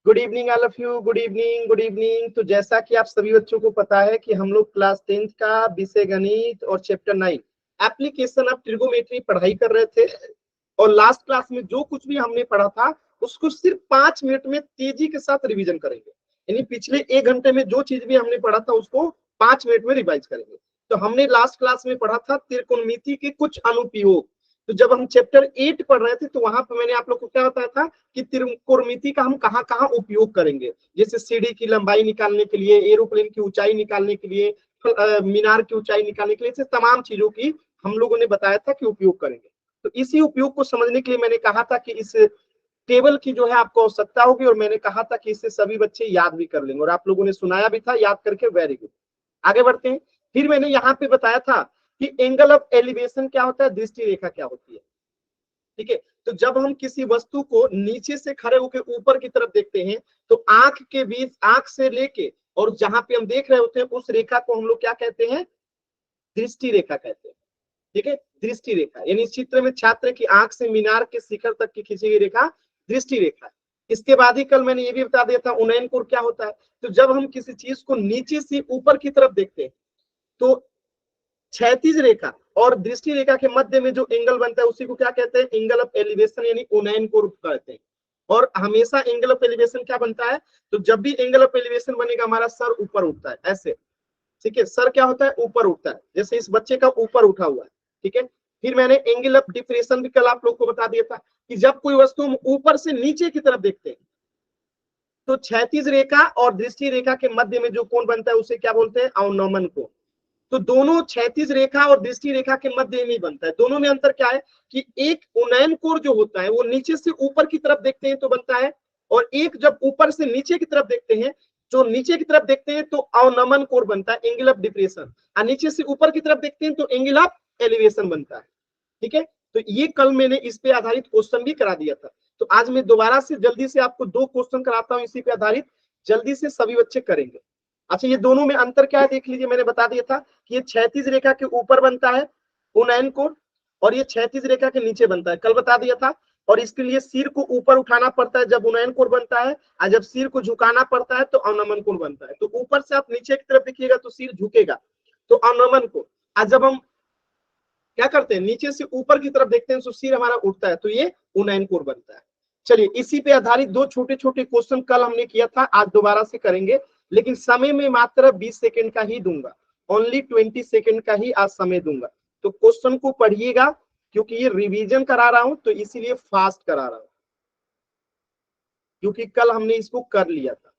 Good evening all of you, good evening, good evening. तो जैसा कि आप सभी बच्चों को पता है कि हम लोग क्लास 10th का विषय गणित और चैप्टर 9 एप्लीकेशन ऑफ ट्रिगोमेट्री पढ़ाई कर रहे थे। और लास्ट क्लास में जो कुछ भी हमने पढ़ा था उसको सिर्फ 5 मिनट में तेजी के साथ रिवीजन करेंगे। यानी पिछले 1 घंटे में जो चीज भी हमने पढ़ा था उसको 5 मिनट में रिवाइज करेंगे। तो हमने लास्ट क्लास में पढ़ा था त्रिकोणमिति के कुछ अनुप्रयोग। तो जब हम चैप्टर 8 पढ़ रहे थे तो वहां पर मैंने आप लोग को क्या बताया था कि त्रिकोणमिति का हम कहाँ कहाँ उपयोग करेंगे। जैसे सीढ़ी की लंबाई निकालने के लिए, एरोप्लेन की ऊंचाई निकालने के लिए, मीनार की ऊंचाई निकालने के लिए, ऐसे तमाम चीजों की हम लोगों ने बताया था कि उपयोग करेंगे। तो इसी उपयोग को समझने के लिए मैंने कहा था कि इस टेबल की जो है आपको आवश्यकता होगी, और मैंने कहा था कि इससे सभी बच्चे याद भी कर लेंगे, और आप लोगों ने सुनाया भी था, याद करके वेरी गुड। आगे बढ़ते हैं। फिर मैंने यहाँ पे बताया था कि एंगल ऑफ एलिवेशन क्या होता है, दृष्टि रेखा क्या होती है। ठीक है, तो जब हम किसी वस्तु को नीचे से खड़े होकर ऊपर की तरफ देखते हैं तो आंख के बीच, आंख से लेके और जहां पे हम देख रहे होते हैं उस रेखा को हम लोग क्या कहते हैं, दृष्टि रेखा कहते हैं। ठीक है, दृष्टि रेखा यानी इस चित्र में छात्र की आंख से मीनार के शिखर तक की खींची गई रेखा दृष्टि रेखा है। इसके बाद ही कल मैंने ये भी बता दिया था उन्नयन कोण क्या होता है। तो जब हम किसी चीज को नीचे से ऊपर की तरफ देखते हैं तो क्षैतिज रेखा और दृष्टि रेखा के मध्य में जो एंगल बनता है उसी को क्या कहते हैं, एंगल ऑफ एलिवेशन यानी उन्नयन कोण कहते हैं। और हमेशा एंगल ऑफ एलिवेशन क्या बनता है, तो जब भी एंगल ऑफ एलिवेशन बनेगा हमारा सर ऊपर उठता है ऐसे। ठीक है, सर क्या होता है, ऊपर उठता है, जैसे इस बच्चे का ऊपर उठा हुआ है। ठीक है, फिर मैंने एंगल ऑफ डिप्रेशन भी कल आप लोग को बता दिया था कि जब कोई वस्तु हम ऊपर से नीचे की तरफ देखते हैं तो क्षैतिज रेखा और दृष्टि रेखा के मध्य में जो कोण बनता है उसे क्या बोलते हैं, अवनमन कोण। तो दोनों क्षैतिज रेखा और दृष्टि रेखा के मध्य में बनता है। दोनों में अंतर क्या है कि एक उन्नयन कोण जो होता है वो नीचे से ऊपर की तरफ देखते हैं तो बनता है, और एक जब ऊपर से नीचे की तरफ देखते हैं, जो नीचे की तरफ देखते हैं तो अवनमन कोण बनता है, एंगल ऑफ डिप्रेशन। और नीचे से ऊपर की तरफ देखते हैं तो एंगल ऑफ एलिवेशन बनता है। ठीक है, तो ये कल मैंने इस पे आधारित क्वेश्चन भी करा दिया था। तो आज मैं दोबारा से जल्दी से आपको 2 क्वेश्चन कराता हूं इसी पे आधारित, जल्दी से सभी बच्चे करेंगे। अच्छा, ये दोनों में अंतर क्या है देख लीजिए। मैंने बता दिया था कि ये क्षैतिज रेखा के ऊपर बनता है उन्नयन कोण, और ये क्षैतिज रेखा के नीचे बनता है, कल बता दिया था। और इसके लिए सिर को ऊपर उठाना पड़ता है जब उन्नयन कोण बनता है, और जब सिर को झुकाना पड़ता है तो अवनमन कोण बनता है। तो ऊपर से आप नीचे की तरफ देखिएगा तो सिर झुकेगा, तो अवनमन कोण। और जब हम क्या करते हैं, नीचे से ऊपर की तरफ देखते हैं तो सिर हमारा उठता है, तो ये उन्नयन कोण बनता है। चलिए, इसी पे आधारित 2 छोटे छोटे क्वेश्चन कल हमने किया था, आज दोबारा से करेंगे, लेकिन समय में मात्र 20 सेकंड का ही दूंगा। ओनली 20 सेकंड का ही आज समय दूंगा। तो क्वेश्चन को पढ़िएगा, क्योंकि ये रिवीजन करा रहा हूं तो इसीलिए फास्ट करा रहा हूं, क्योंकि कल हमने इसको कर लिया था।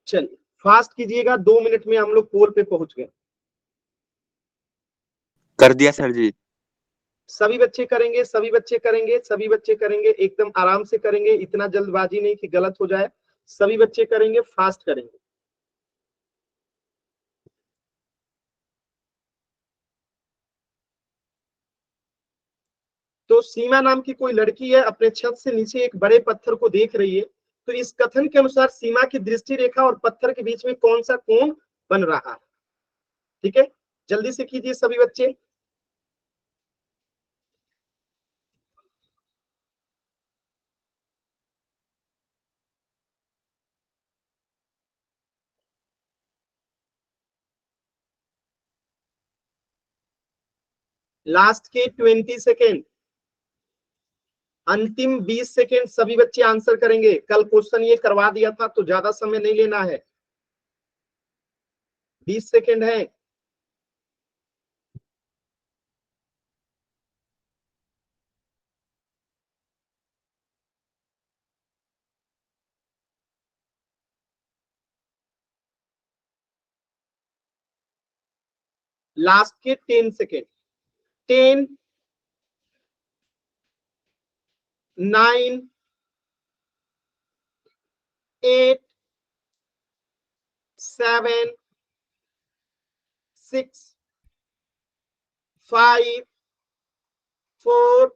चलिए फास्ट कीजिएगा, 2 मिनट में हम लोग पोल पे पहुंच गए। कर दिया सर जी। सभी बच्चे करेंगे, सभी बच्चे करेंगे, सभी बच्चे करेंगे, एकदम आराम से करेंगे, इतना जल्दबाजी नहीं कि गलत हो जाए। सभी बच्चे करेंगे, फास्ट करेंगे। तो सीमा नाम की कोई लड़की है, अपने छत से नीचे एक बड़े पत्थर को देख रही है। तो इस कथन के अनुसार सीमा की दृष्टि रेखा और पत्थर के बीच में कौन सा कोण बन रहा है। ठीक है, जल्दी से कीजिए सभी बच्चे। लास्ट के 20 सेकेंड, अंतिम 20 सेकेंड सभी बच्चे आंसर करेंगे। कल क्वेश्चन ये करवा दिया था तो ज्यादा समय नहीं लेना है, 20 सेकेंड है। लास्ट के 10 सेकेंड, 10, 9, 8, 7, 6, 5, 4,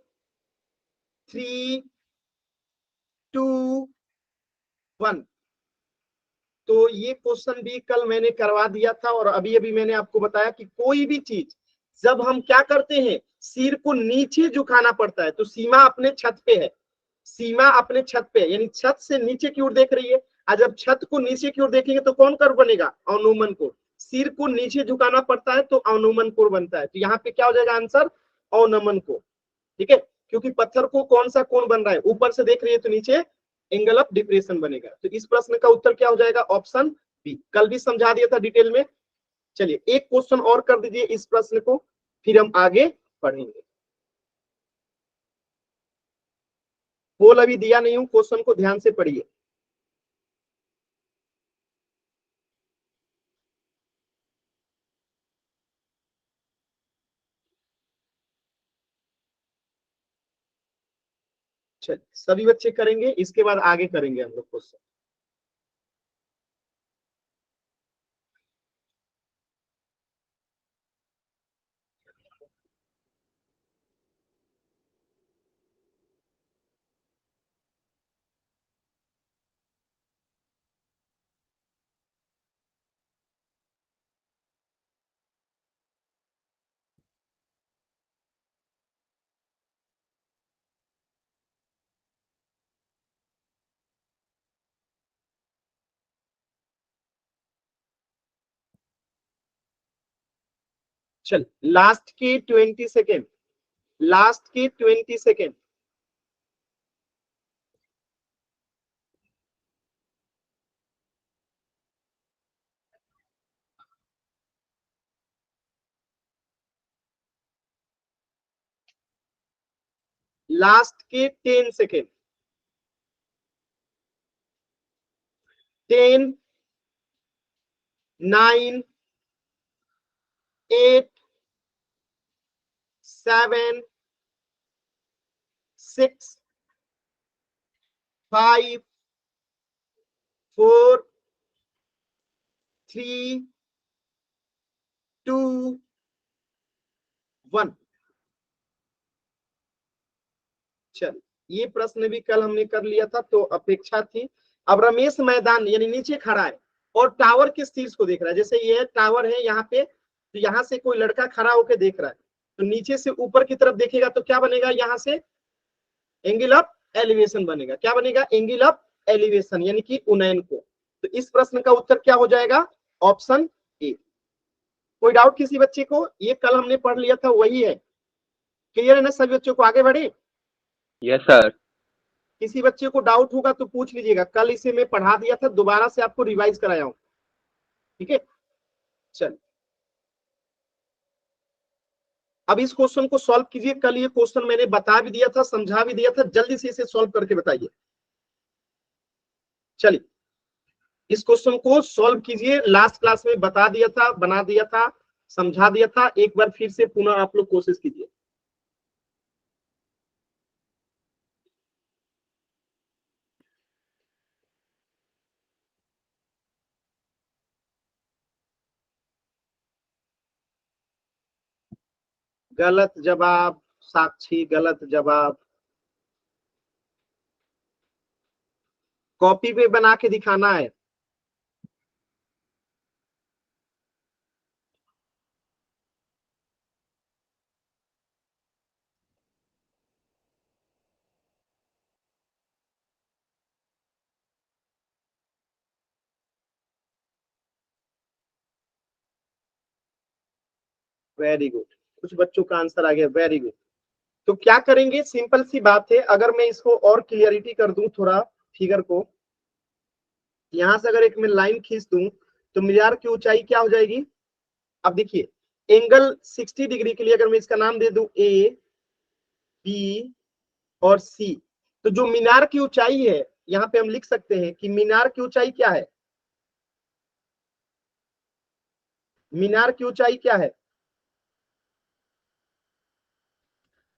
3, 2, 1। तो ये क्वेश्चन भी कल मैंने करवा दिया था, और अभी अभी मैंने आपको बताया कि कोई भी चीज जब हम क्या करते हैं, सिर को नीचे झुकाना पड़ता है। तो सीमा अपने छत पे है, सीमा अपने छत पे यानी छत से नीचे की ओर देख रही है। और जब छत को नीचे की ओर देखेंगे तो कौन कर्व बनेगा? अवनुमन कोण। सिर को नीचे झुकाना पड़ता है तो अवनुमन कोण बनता है। तो यहाँ पे क्या हो जाएगा आंसर? अवनमन कोण। ठीक है, क्योंकि पत्थर को कौन सा कोण बन रहा है? ऊपर से देख रही है तो नीचे एंगल ऑफ डिप्रेशन बनेगा। तो इस प्रश्न का उत्तर क्या हो जाएगा? Option B. कल भी समझा दिया था डिटेल में। चलिए एक क्वेश्चन और कर दीजिए इस प्रश्न को, फिर हम आगे पढ़ेंगे। पोल अभी दिया नहीं हूं, क्वेश्चन को ध्यान से पढ़िए। चलिए सभी बच्चे करेंगे, इसके बाद आगे करेंगे हम लोग क्वेश्चन। चल लास्ट के 20 सेकेंड, लास्ट के 20 सेकेंड। लास्ट के 10 सेकेंड। 10, 9, 8, 7, 6, 5, 4, 3, 2, 1। चल ये प्रश्न भी कल हमने कर लिया था तो अपेक्षा थी। अब रमेश मैदान यानी नीचे खड़ा है और टावर के शीर्ष को देख रहा है। जैसे ये टावर है यहाँ पे, तो यहाँ से कोई लड़का खड़ा होकर देख रहा है, तो नीचे से ऊपर की तरफ देखेगा तो क्या बनेगा? यहाँ से एंगल ऑफ एलिवेशन बनेगा। क्या बनेगा? एंगल ऑफ एलिवेशन यानी कि उन्नयन कोण। तो इस प्रश्न का उत्तर क्या हो जाएगा? Option A. कोई डाउट किसी बच्चे को? ये कल हमने पढ़ लिया था वही है। क्लियर है ना सभी बच्चों को? आगे बढ़े। Yes sir. किसी बच्चे को डाउट होगा तो पूछ लीजिएगा, कल इसे मैं पढ़ा दिया था, दोबारा से आपको रिवाइज कराया हूं। ठीक है, चल अब इस क्वेश्चन को सॉल्व कीजिए। कल ये क्वेश्चन मैंने बता भी दिया था, समझा भी दिया था, जल्दी से इसे सॉल्व करके बताइए। चलिए इस क्वेश्चन को सॉल्व कीजिए। लास्ट क्लास में बता दिया था, बना दिया था, समझा दिया था, एक बार फिर से पुनः आप लोग कोशिश कीजिए। गलत जवाब साक्षी, गलत जवाब। कॉपी पे बना के दिखाना है। वेरी गुड, कुछ बच्चों का आंसर आ गया, वेरी गुड। तो क्या करेंगे? सिंपल सी बात है, अगर मैं इसको और क्लियरिटी कर दूं थोड़ा फिगर को, यहां से अगर एक मैं लाइन खींच दूं तो मीनार की ऊंचाई क्या हो जाएगी? अब देखिए एंगल 60 डिग्री के लिए अगर मैं इसका नाम दे दूं ए, बी और सी, तो जो मीनार की ऊंचाई है यहाँ पे हम लिख सकते हैं कि मीनार की ऊंचाई क्या है? मीनार की ऊंचाई क्या है?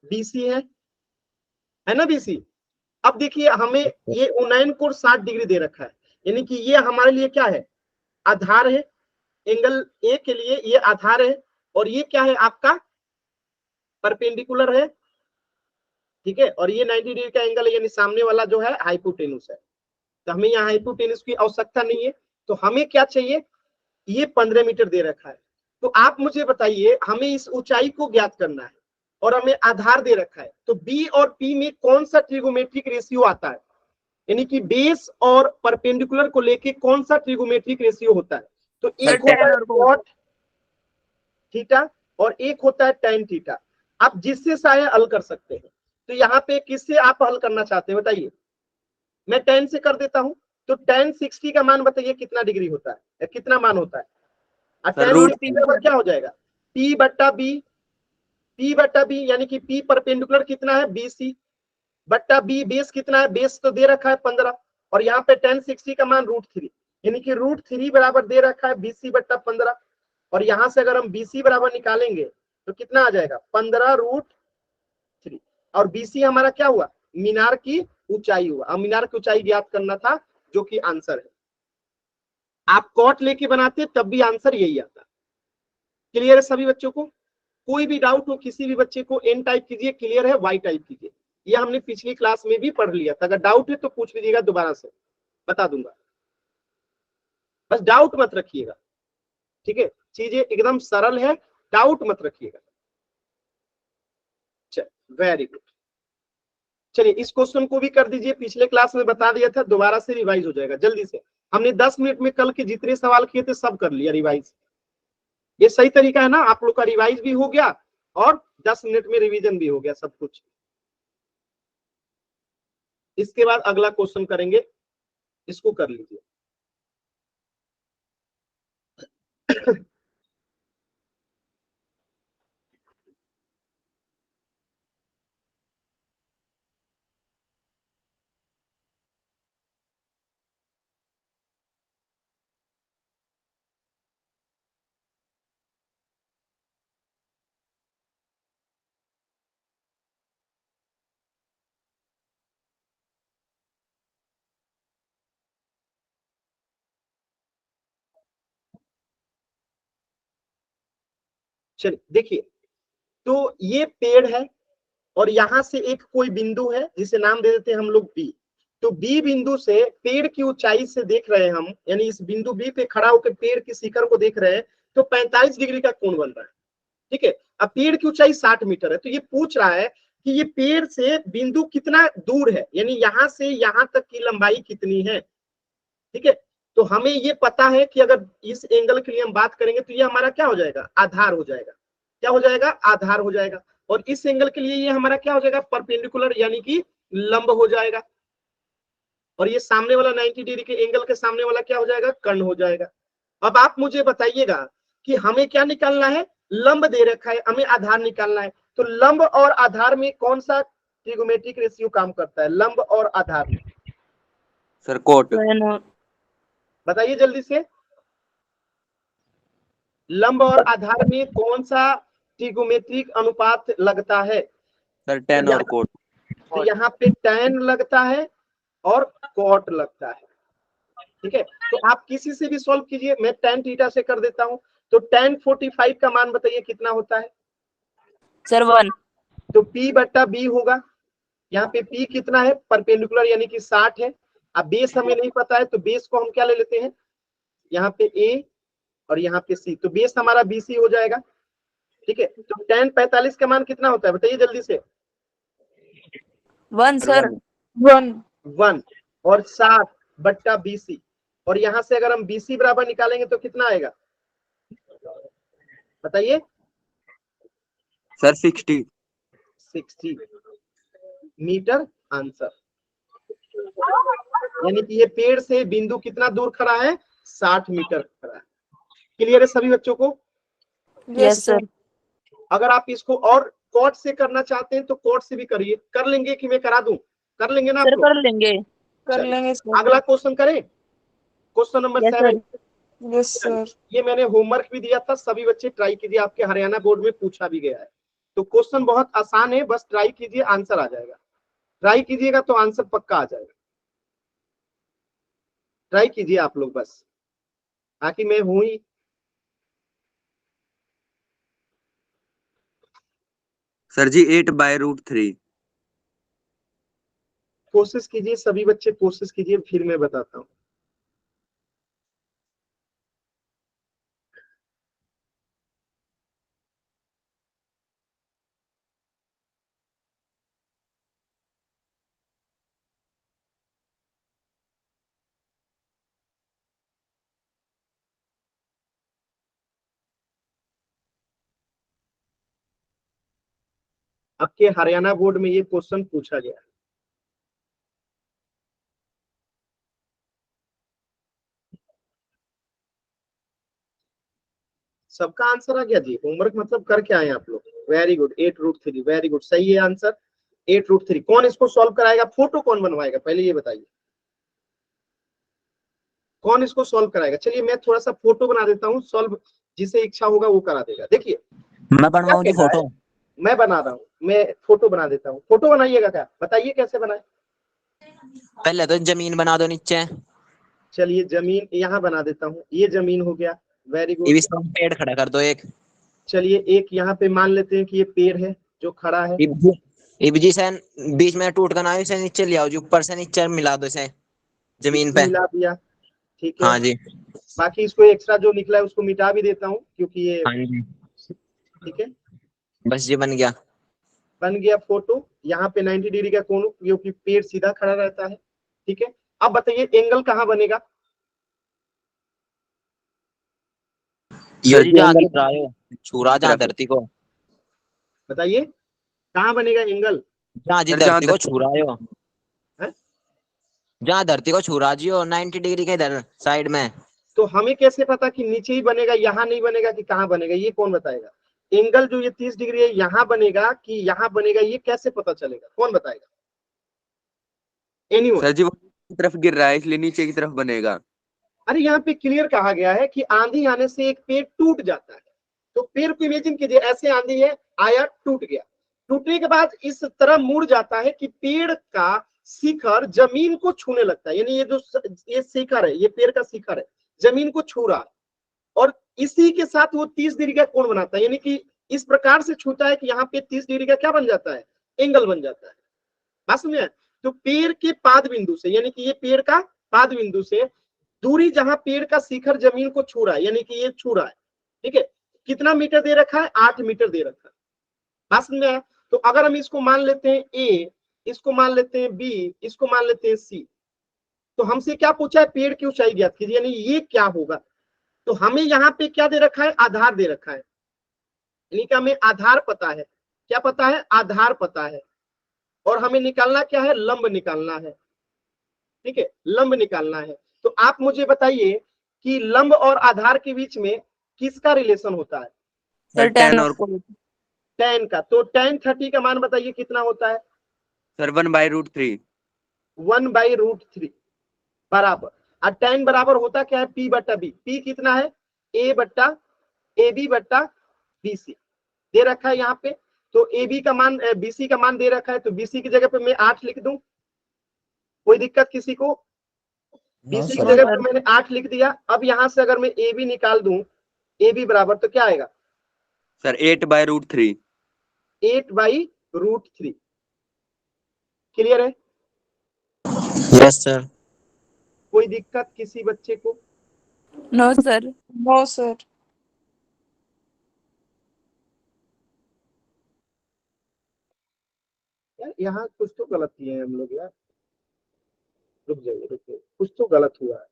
बीसी है ना बीसी। अब देखिए हमें ये उन्नयन कोण 60 डिग्री दे रखा है, यानी कि ये हमारे लिए क्या है? आधार है। एंगल ए के लिए ये आधार है, और ये क्या है आपका? परपेंडिकुलर है। ठीक है, और ये 90 डिग्री का एंगल है, यानी सामने वाला जो है हाइपोटेन्यूस है। तो हमें यहाँ हाइपोटेन्यूस की आवश्यकता नहीं है। तो हमें क्या चाहिए? ये 15 मीटर दे रखा है। तो आप मुझे बताइए, हमें इस ऊंचाई को ज्ञात करना है। और हमें आधार दे रखा है, तो बी और पी में कौन सा ट्रिगोमेट्रिक रेशियो आता है, यानी कि बेस और परपेंडिकुलर को लेके कौन सा ट्रिगोमेट्रिक रेशियो होता है। तो एक होता है कॉट थीटा और एक होता है tan थीटा। आप जिससे चाहे हल कर सकते हैं। तो यहाँ पे किससे आप हल करना चाहते हैं बताइए। मैं tan से कर देता हूं, तो tan 60 का मान बताइए कितना डिग्री होता है या कितना मान होता है। tan 60 बराबर क्या हो जाएगा, P बट्टा बी, P बट्टा बी यानी कि P परपेंडिकुलर कितना है BC बट्टा बी, बेस कितना है, बेस तो दे रखा है 15 और यहाँ पे tan 60 का मान √3 यानी कि √3 बराबर दे रखा है BC बट्टा 15 और यहां से अगर हम BC बराबर निकालेंगे तो कितना आ जाएगा 15√3 और BC हमारा क्या हुआ, मीनार की ऊंचाई हुआ। अब मीनार की ऊंचाई ज्ञात करना था जो कि आंसर है। आप कॉट लेके बनाते तब भी आंसर यही आता। क्लियर है सभी बच्चों को, कोई भी डाउट हो किसी भी बच्चे को एन टाइप कीजिए, क्लियर है वाई टाइप कीजिए। ये हमने पिछली क्लास में भी पढ़ लिया था, अगर डाउट है तो पूछ लीजिएगा, दोबारा से बता दूंगा, बस डाउट मत रखिएगा। ठीक है, चीजें एकदम सरल है, डाउट मत रखिएगा। चल वेरी गुड, चलिए इस क्वेश्चन को भी कर दीजिए, पिछले क्लास में बता दिया था, दोबारा से रिवाइज हो जाएगा जल्दी से। हमने 10 मिनट में कल के जितने सवाल किए थे सब कर लिया रिवाइज। ये सही तरीका है ना, आप लोग का रिवाइज भी हो गया और 10 मिनट में रिवीजन भी हो गया सब कुछ। इसके बाद अगला क्वेश्चन करेंगे, इसको कर लीजिए। चलिए देखिए, तो ये पेड़ है और यहां से एक कोई बिंदु है जिसे नाम दे देते हैं हम लोग बी। तो बी बिंदु से पेड़ की ऊंचाई से देख रहे हैं हम, यानी इस बिंदु बी पे खड़ा होकर पेड़ की शिखर को देख रहे हैं, तो 45 डिग्री का कोण बन रहा है। ठीक है, अब पेड़ की ऊंचाई 60 मीटर है, तो ये पूछ रहा है कि ये पेड़ से बिंदु कितना दूर है, यानी यहां से यहां तक की लंबाई कितनी है। ठीक है, तो हमें ये पता है कि अगर इस एंगल के लिए हम बात करेंगे तो ये हमारा क्या हो जाएगा, आधार हो जाएगा। क्या हो जाएगा, आधार हो जाएगा। और इस एंगल के लिए ये हमारा क्या हो जाएगा, परपेंडिकुलर यानी कि लंब हो जाएगा। और ये सामने वाला 90 डिग्री के एंगल के सामने वाला क्या हो जाएगा, कर्ण हो जाएगा। अब आप मुझे बताइएगा कि हमें क्या निकालना है, लंब दे रखा है, हमें आधार निकालना है। तो लंब और आधार में कौन सा ट्रिगोमेट्रिक रेशियो काम करता है, लंब और आधार में? Sir cot. बताइए जल्दी से, लंब और आधार में कौन सा ट्रिगोमेट्रिक अनुपात लगता है? सर tan और कोट। तो यहाँ पे tan लगता है और कॉट लगता है। ठीक है, तो आप किसी से भी सॉल्व कीजिए, मैं tan थीटा से कर देता हूं। तो tan 45 का मान बताइए कितना होता है सर 1। तो P बट्टा B होगा। यहाँ पे P कितना है, परपेंडिकुलर यानी कि 60 है। अब बेस हमें नहीं पता है, तो बेस को हम क्या ले लेते हैं, यहाँ पे A और यहाँ पे C, तो बेस हमारा BC हो जाएगा। ठीक है, तो tan 45 का मान कितना होता है बताइए जल्दी से। 1 सर। 1 और 60 बट्टा BC, और यहां से अगर हम BC बराबर निकालेंगे तो कितना आएगा बताइए। Sir 60 metre answer. यानी कि ये पेड़ से बिंदु कितना दूर खड़ा है, 60 मीटर खड़ा है। क्लियर है सभी बच्चों को? Yes sir. अगर आप इसको और कॉट से करना चाहते हैं तो कॉट से भी करिए, कर लेंगे कि मैं करा दूं, कर लेंगे ना आप सर लोग? कर लेंगे। कर लेंगे सर। अगला क्वेश्चन करें, question number yes 7। Sir. Yes sir. ये मैंने होमवर्क भी दिया था, सभी बच्चे ट्राई कीजिए, आपके हरियाणा बोर्ड में पूछा भी गया है। तो क्वेश्चन बहुत आसान है, बस ट्राई कीजिए, आंसर आ जाएगा। ट्राई कीजिएगा तो आंसर पक्का आ जाएगा। ट्राई कीजिए आप लोग बस, बाकी मैं हूं ही। सर जी 8/√3। कोशिश कीजिए सभी बच्चे, कोशिश कीजिए, फिर मैं बताता हूँ। आपके हरियाणा बोर्ड में ये क्वेश्चन पूछा गया है। सबका आंसर आ गया जी? होमवर्क मतलब करके आए आप लोग? वेरी गुड, 8√3, वेरी गुड, सही है आंसर 8√3। कौन इसको सॉल्व कराएगा? फोटो कौन बनवाएगा पहले ये बताइए, कौन इसको सॉल्व कराएगा? चलिए मैं थोड़ा सा फोटो बना देता हूँ, सॉल्व जिसे इच्छा होगा वो करा देगा। देखिए मैं बनवाऊं जी फोटो? मैं बना रहा हूँ, मैं फोटो बना देता हूँ। फोटो बनाइएगा क्या? बताइए कैसे बनाए। पहले तो जमीन बना दो नीचे। चलिए जमीन यहाँ बना देता हूँ, ये जमीन हो गया, वेरी गुड। इसको पेड़ खड़ा कर दो एक। चलिए एक यहाँ पे मान लेते हैं कि ये पेड़ है जो खड़ा है। जी से बीच में टूट कर ना इसे नीचे ले आओ जी, ऊपर से नीचे मिला दो इसे जमीन पे। मिला दिया, ठीक है। हाँ जी, बाकी इसको एक्स्ट्रा जो निकला है उसको मिटा भी देता हूँ क्योंकि ये, हाँ जी, ठीक है, बस जी बन गया। बन गया फोटो। यहाँ पे 90 डिग्री का कोण क्योंकि पेड़ सीधा खड़ा रहता है, ठीक है। अब बताइए एंगल कहाँ बनेगा? ये जी जहाँ गिर रहा है छुरा जहाँ धरती को, बताइए कहाँ बनेगा एंगल? जहाँ जी सर, जहाँ धरती को छू रहा है, है? जहाँ धरती को छू रहा जी हो 90 डिग्री के इधर साइड में। तो हमें कैसे पता कि नीचे ही बनेगा, यहाँ नहीं बनेगा कि कहाँ बनेगा? ये कौन बताएगा? एंगल जो ये 30 डिग्री है यहाँ बनेगा कि यहाँ बनेगा, ये कैसे पता चलेगा? कौन बताएगा? एनीवन? सर जी वो की तरफ गिर रहा है इसलिए नीचे की तरफ बनेगा। अरे यहाँ पे क्लियर कहा गया है कि आंधी आने से एक पेड़ टूट जाता है। तो पेड़ को इमेजिन कीजिए, ऐसे आंधी है, आया, टूट गया। टूटने के बाद इस तरह मुड़ जाता है कि पेड़ का शिखर जमीन को छूने लगता है। यानी ये जो ये शिखर है, ये पेड़ का शिखर है, जमीन को छू रहा है और इसी के साथ वो 30 डिग्री का कोण बनाता है। यानी कि इस प्रकार से छूता है कि यहाँ पे 30 डिग्री का क्या बन जाता है? एंगल बन जाता है। बात समझे? तो पेड़ के पाद बिंदु से, यानी कि ये पेड़ का पाद बिंदु से दूरी जहां पेड़ का शिखर जमीन को छू रहा है, यानी कि ये छू रहा है, ठीक है, कितना मीटर दे रखा है? 8 मीटर दे रखा है। बात समझ में आया? तो अगर हम इसको मान लेते हैं ए, इसको मान लेते हैं बी, इसको मान लेते हैं सी, तो हमसे क्या पूछा है? पेड़ की ऊंचाई ज्ञात कीजिए, यानी ये क्या होगा? तो हमें यहाँ पे क्या दे रखा है? आधार दे रखा है, यानी कि हमें आधार पता है। क्या पता है? आधार पता है। और हमें निकालना क्या है? लंब निकालना है, ठीक है, लंब निकालना है। तो आप मुझे बताइए कि लंब और आधार के बीच में किसका रिलेशन होता है? सर सर 10 10 और tan का। तो tan 30 का मान बताइए कितना होता है? सर 1/√3। 1/√3 बराबर। और tan बराबर होता क्या है? P बट्टा B। P कितना है? A बट्टा AB बट्टा BC दे रखा है यहाँ पे। तो AB का मान, BC का मान दे रखा है, तो BC की जगह पे मैं 8 लिख दूं, कोई दिक्कत किसी को? BC की जगह पे मैंने 8 लिख दिया। अब यहां से अगर मैं AB निकाल दूं, AB बराबर तो क्या आएगा? सर 8/√3। 8/√3। क्लियर है? Yes sir. कोई दिक्कत किसी बच्चे को? No sir. No sir. यार यहाँ कुछ तो गलत किए हैं हम लोग यार। रुक जाइए, रुक जाइए, कुछ तो गलत हुआ है।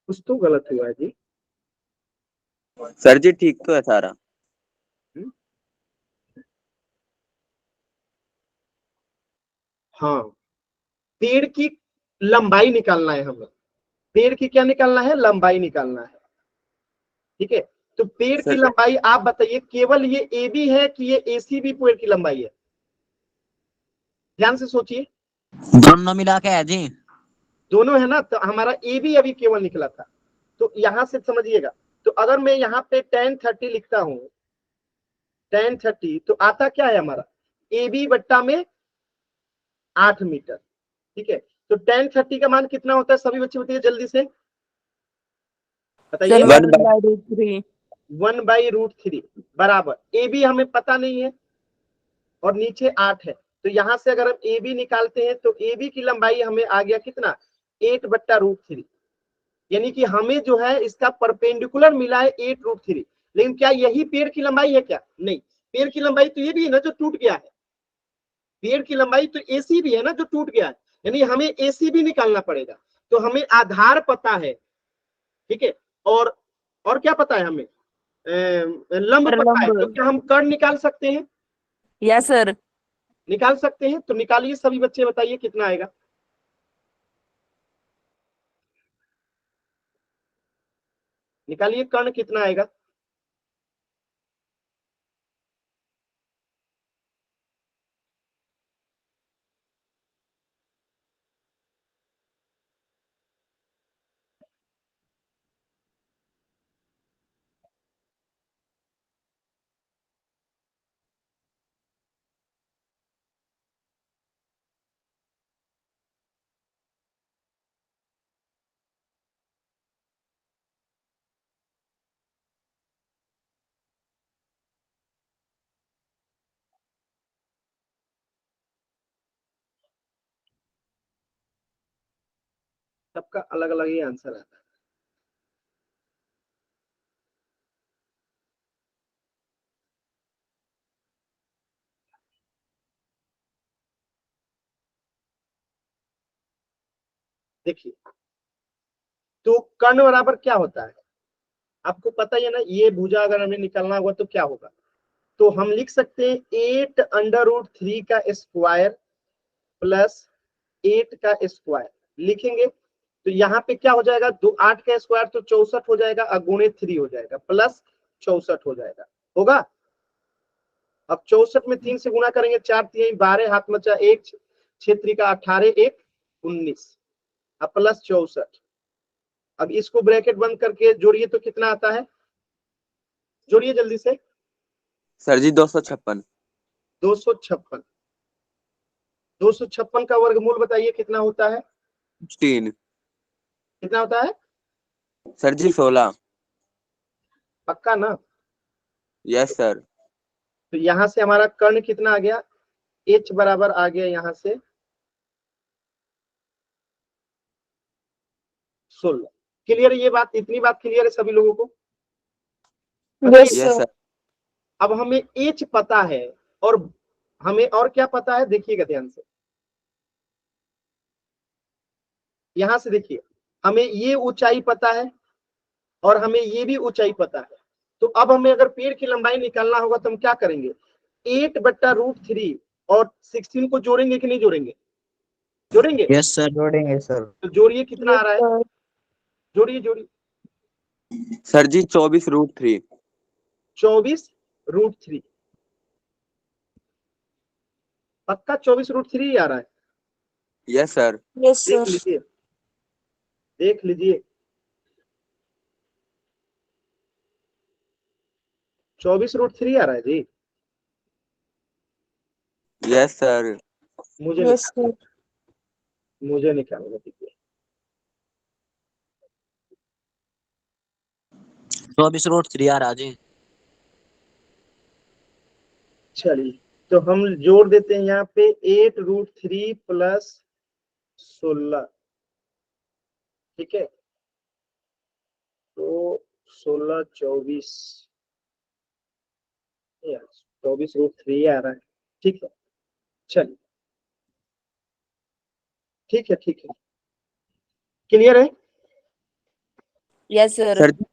कुछ तो गलत हुआ है जी। सर जी ठीक तो है सारा। हाँ, पेड़ की लंबाई निकालना है हमें। पेड़ की क्या निकालना है? लंबाई निकालना है, ठीक है। तो पेड़ की सर लंबाई आप बताइए, केवल ये AB है कि ये AC भी पेड़ की लंबाई है? ध्यान से सोचिए। दोनों मिला के है जी। दोनों है ना, तो हमारा AB अभी केवल निकला था। तो यहां से समझिएगा, तो अगर मैं यहाँ पे tan 30 लिखता हूं, tan 30, तो आता क्या है हमारा? AB बट्टा में 8 मीटर, ठीक है। तो tan 30 का मान कितना होता है? सभी बच्चे बताइए जल्दी से बताइए। सर 1/√3। 1/√3 बराबर। AB हमें पता नहीं है और नीचे 8 है, तो यहां से अगर हम AB निकालते हैं तो AB की लंबाई हमें आ गया कितना? 8/√3। यानी कि हमें जो है इसका परपेंडिकुलर मिला है 8√3। लेकिन क्या यही पेड़ की लंबाई है क्या? नहीं, पेड़ की लंबाई तो ये भी है ना जो टूट गया है। पेड़ की लंबाई तो AC भी है ना जो टूट गया है, यानी हमें AC भी निकालना पड़ेगा। तो हमें आधार पता है, ठीक है, और क्या पता है हमें, लंब सर, पता है, लंब। तो क्या हम कर्ण निकाल सकते हैं? Yes sir. निकाल सकते हैं, तो निकालिए सभी बच्चे, बताइए कितना आएगा। निकालिए कर्ण कितना आएगा। सबका अलग अलग ही आंसर आता है। देखिए, तो कर्ण बराबर क्या होता है, आपको पता ही है ना, ये भुजा अगर हमें निकालना होगा तो क्या होगा, तो हम लिख सकते हैं 8√3 का स्क्वायर प्लस 8 का स्क्वायर लिखेंगे, तो यहाँ पे क्या हो जाएगा, 8 का स्क्वायर तो 64 हो जाएगा, अगुणे 3 हो जाएगा, प्लस 64 हो जाएगा, होगा। अब 64 में 3 से गुणा करेंगे, 4 3 12, हाथ मचा 1, 6 3 का 18, 1 19, अब प्लस 64। अब इसको ब्रैकेट बंद करके जोड़िए तो कितना आता है, जोड़िए जल्दी से। सर जी 256। 256। 256 का वर्गमूल बताइए कितना होता है, 16। कितना होता है, सर जी 16। पक्का ना? Yes sir. तो यहां से हमारा कर्ण कितना आ गया, h बराबर आ गया यहां से 16। क्लियर है ये बात, इतनी बात क्लियर है सभी लोगों को? Yes yes sir. सर। अब हमें h पता है, और हमें और क्या पता है, देखिएगा ध्यान से, यहां से देखिए, हमें ये ऊंचाई पता है और हमें ये भी ऊंचाई पता है, तो अब हमें अगर पेड़ की लंबाई निकालना होगा तो हम क्या करेंगे, 8/√3 और 16 को जोड़ेंगे कि नहीं जोड़ेंगे, जोड़ेंगे। यस सर, जोड़ेंगे सर। तो जोड़िए कितना आ यस रहा है, सर। जोड़िए जोड़िए। सर जी 24√3। 24√3, पक्का 24√3 आ रहा है, यस सर। यस देख सर। लीजिए, देख लीजिए, 24√3 आ रहा है जी, यस सर। मुझे यस निकाल, सर। मुझे निकालना दीजिए। 24√3 आ रहा जी। चलिए, तो हम जोड़ देते हैं यहाँ पे 8√3 प्लस 16, ठीक है, तो 16 24, 24√3 आ रहा है, ठीक है। चलिए, ठीक है, ठीक है, क्लियर है। Yes sir. सर जी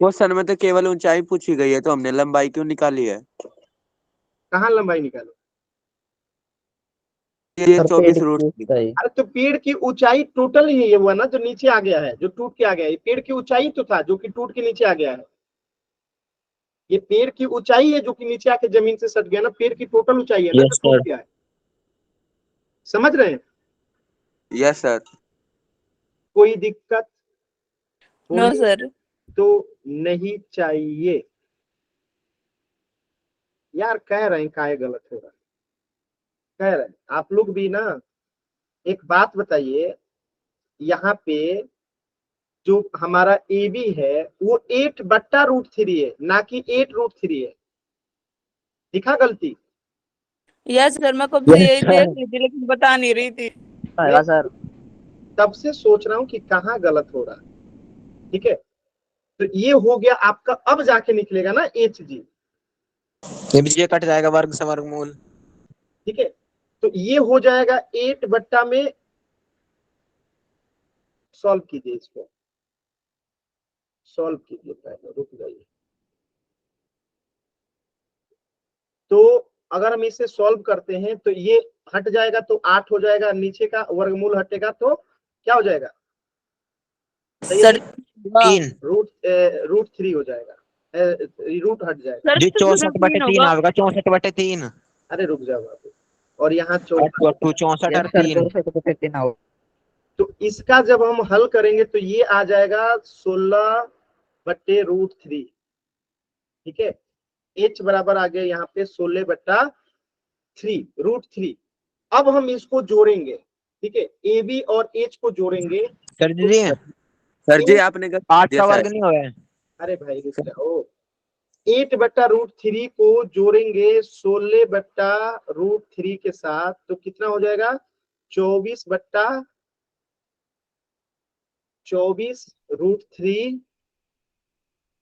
क्वेश्चन में तो केवल ऊंचाई पूछी गई है, तो हमने लंबाई क्यों निकाली है? कहाँ लंबाई निकालो, ये सर पेड़ की 24√3। ऊंचाई। अरे तो पेड़ की ऊंचाई टोटल ही ये हुआ ना, जो नीचे आ गया है, जो टूट के आ गया है, पेड़ की ऊंचाई तो था जो कि टूट के नीचे आ गया है, ये पेड़ की ऊंचाई है जो कि नीचे आके जमीन से सट गया ना, पेड़ की टोटल ऊंचाई है ना जो यस टूट सर। गया है, समझ रहे हैं? Yes sir. कोई दिक्कत नो होनी सर। तो नहीं चाहिए, यार कह रहे हैं काय गलत हो रहा है, कह रहे हैं आप लोग भी ना। एक बात बताइए, यहाँ पे जो हमारा ए बी है वो 8/√3 है, ना कि 8√3 है, दिखा गलती? यस सर, मैं कब से यस यही सर। देख रही थी लेकिन बता नहीं रही थी। मैं आएगा सर। तब से सोच रहा हूँ कि कहाँ गलत हो रहा है, ठीक है। तो ये हो गया आपका, अब जाके निकलेगा ना एच जी, ये भी ये कट जाएगा वर्ग से वर्गमूल। ठीक है। तो ये हो जाएगा 8 में, सॉल्व कीजिए इसको, सॉल्व कीजिए पहले, रुक जाइए। तो अगर हम इसे सॉल्व करते हैं तो ये हट जाएगा तो 8 हो जाएगा, नीचे का वर्गमूल हटेगा तो क्या हो जाएगा? सर तीन रूट 3 हो जाएगा, रूट हट जाएगा। सर जी तो 64/3 होगा। आएगा, 64/3। अरे रुक जाओ बाबू, और यहाँ 64 और 3। तो इसका जब हम हल करेंगे तो ये आ जाएगा 16/√3। ठीक है, h बराबर आ गया यहाँ पे 16/3√3। अब हम इसको जोड़ेंगे, ठीक है, ए बी और एच को जोड़ेंगे। सर जी सर जी आपने गलत 8 दिया का वर्ग शायद। नहीं होगा। अरे भाई रुक जाओ, 8/√3 को जोड़ेंगे 16/√3 के साथ तो कितना हो जाएगा? 24/√3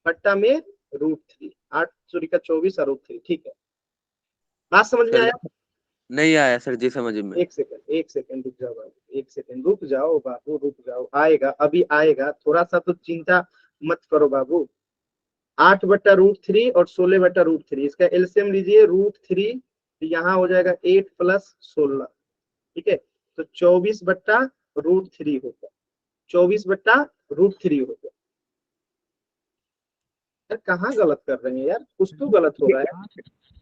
बट्टा में √3, 8 सूर्य का 24 और √3। ठीक है, बात समझ में सर आया? नहीं आया सर जी समझ में। एक सेकंड रुक जाओ बाबू, एक सेकंड रुक जाओ बाबू, रुक जाओ, आएगा अभी आएगा, थोड़ा सा तो चिंता मत करो बाबू। 8/√3 और 16/√3, इसका एलसीएम लीजिए √3, यहाँ हो जाएगा 8 + 16। ठीक है, तो 24/√3 हो गया, 24/√3 हो गया। यार कहाँ गलत कर रहे हैं यार, कुछ तो गलत हो रहा है।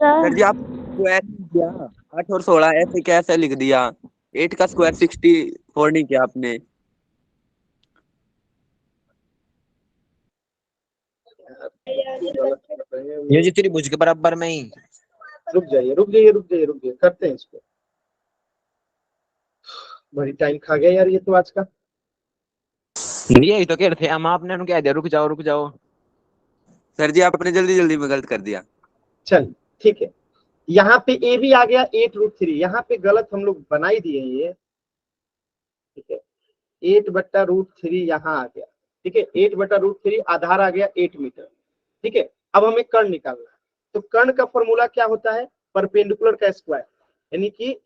सर जी आप स्क्वायर किया 8 और 16 ऐसे कैसे लिख दिया? 8 का स्क्वायर 64 नहीं किया आपने। गलत कर रहे हैं। ये जी त्रिभुज के बराबर में ही। रुक जाइए रुक जाइए रुक जाइए रुक जाइए, करते हैं इसको। बड़ी टाइम खा गया यार ये तो आज का। यही तो कह रहे थे हम, आपने उनको कह दिया रुक जाओ रुक जाओ। सर जी आपने जल्दी जल्दी में गलत कर दिया। चल ठीक है, यहाँ पे ए भी आ गया 8√3, यहाँ पे गलत हम लोग बना ही दिए ये। ठीक है, 8/√3 यहाँ आ गया। ठीक है, 8/√3 आधार आ गया 8 मीटर। ठीक है, अब हमें कर्ण निकालना है, तो कर्ण का फॉर्मूला क्या होता है? परपेंडिकुलर का स्क्वायर, यानी कि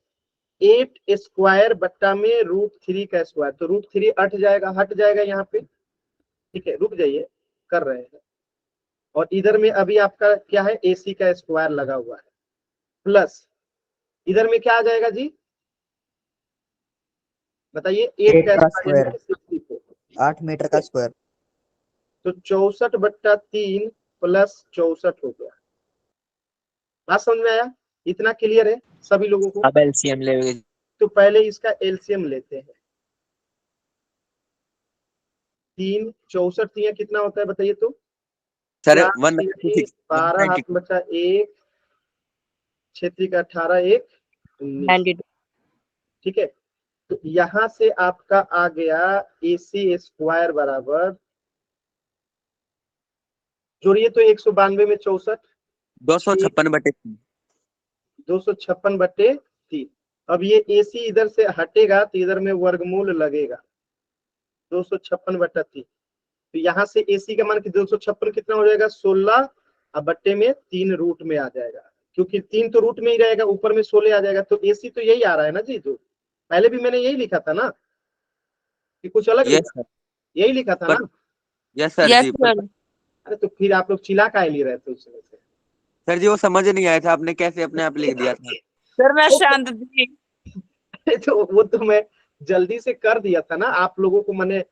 8 स्क्वायर बट्टा में √3 का स्क्वायर, तो √3 हट जाएगा यहाँ पे। ठीक है, रुक जाइए, कर रहे हैं। और इधर में अभी आपका क्या है? AC का स्क्वायर लगा हुआ है, प्लस इधर में क्या आ जाएगा जी? बताइए, 8 का स्क्वायर 8 मीटर का स्क्वायर, तो 64/3 + 64 हो गया। बात समझ में आया? इतना क्लियर है सभी लोगों को? अब एलसीएम ले। तो पहले इसका एलसीएम लेते हैं। 3 64 3 कितना होता है बताइए तो? सर 12 हाथ बचा 1, 6 का 18, 1 19। 92 ठीक है, तो यहां से आपका आ गया AC स्क्वायर बराबर, जोड़िए तो 192 में 64, 256/3। 256/3। अब ये AC इधर से हटेगा तो इधर में वर्गमूल लगेगा 256/3। तो यहाँ से AC का मान कि 256 कितना हो जाएगा? 16, अब बट्टे में 3 रूट में आ जाएगा, क्योंकि 3 तो रूट में ही रहेगा, ऊपर में 16 आ जाएगा। तो AC तो यही आ रहा है ना जी, जो पहले भी मैंने यही लिखा था ना कि कुछ अलग यस लिखा? यही लिखा था ना? यस सर यस जी। सर। अरे तो फिर आप लोग चिल्ला काहे नहीं रहे थे उसमें से? सर जी वो समझ नहीं आया था, आपने कैसे अपने आप लिख दिया था। सर मैं शांत थी। तो वो तो मैं जल्दी से कर दिया था ना, आप लोगों को मैंने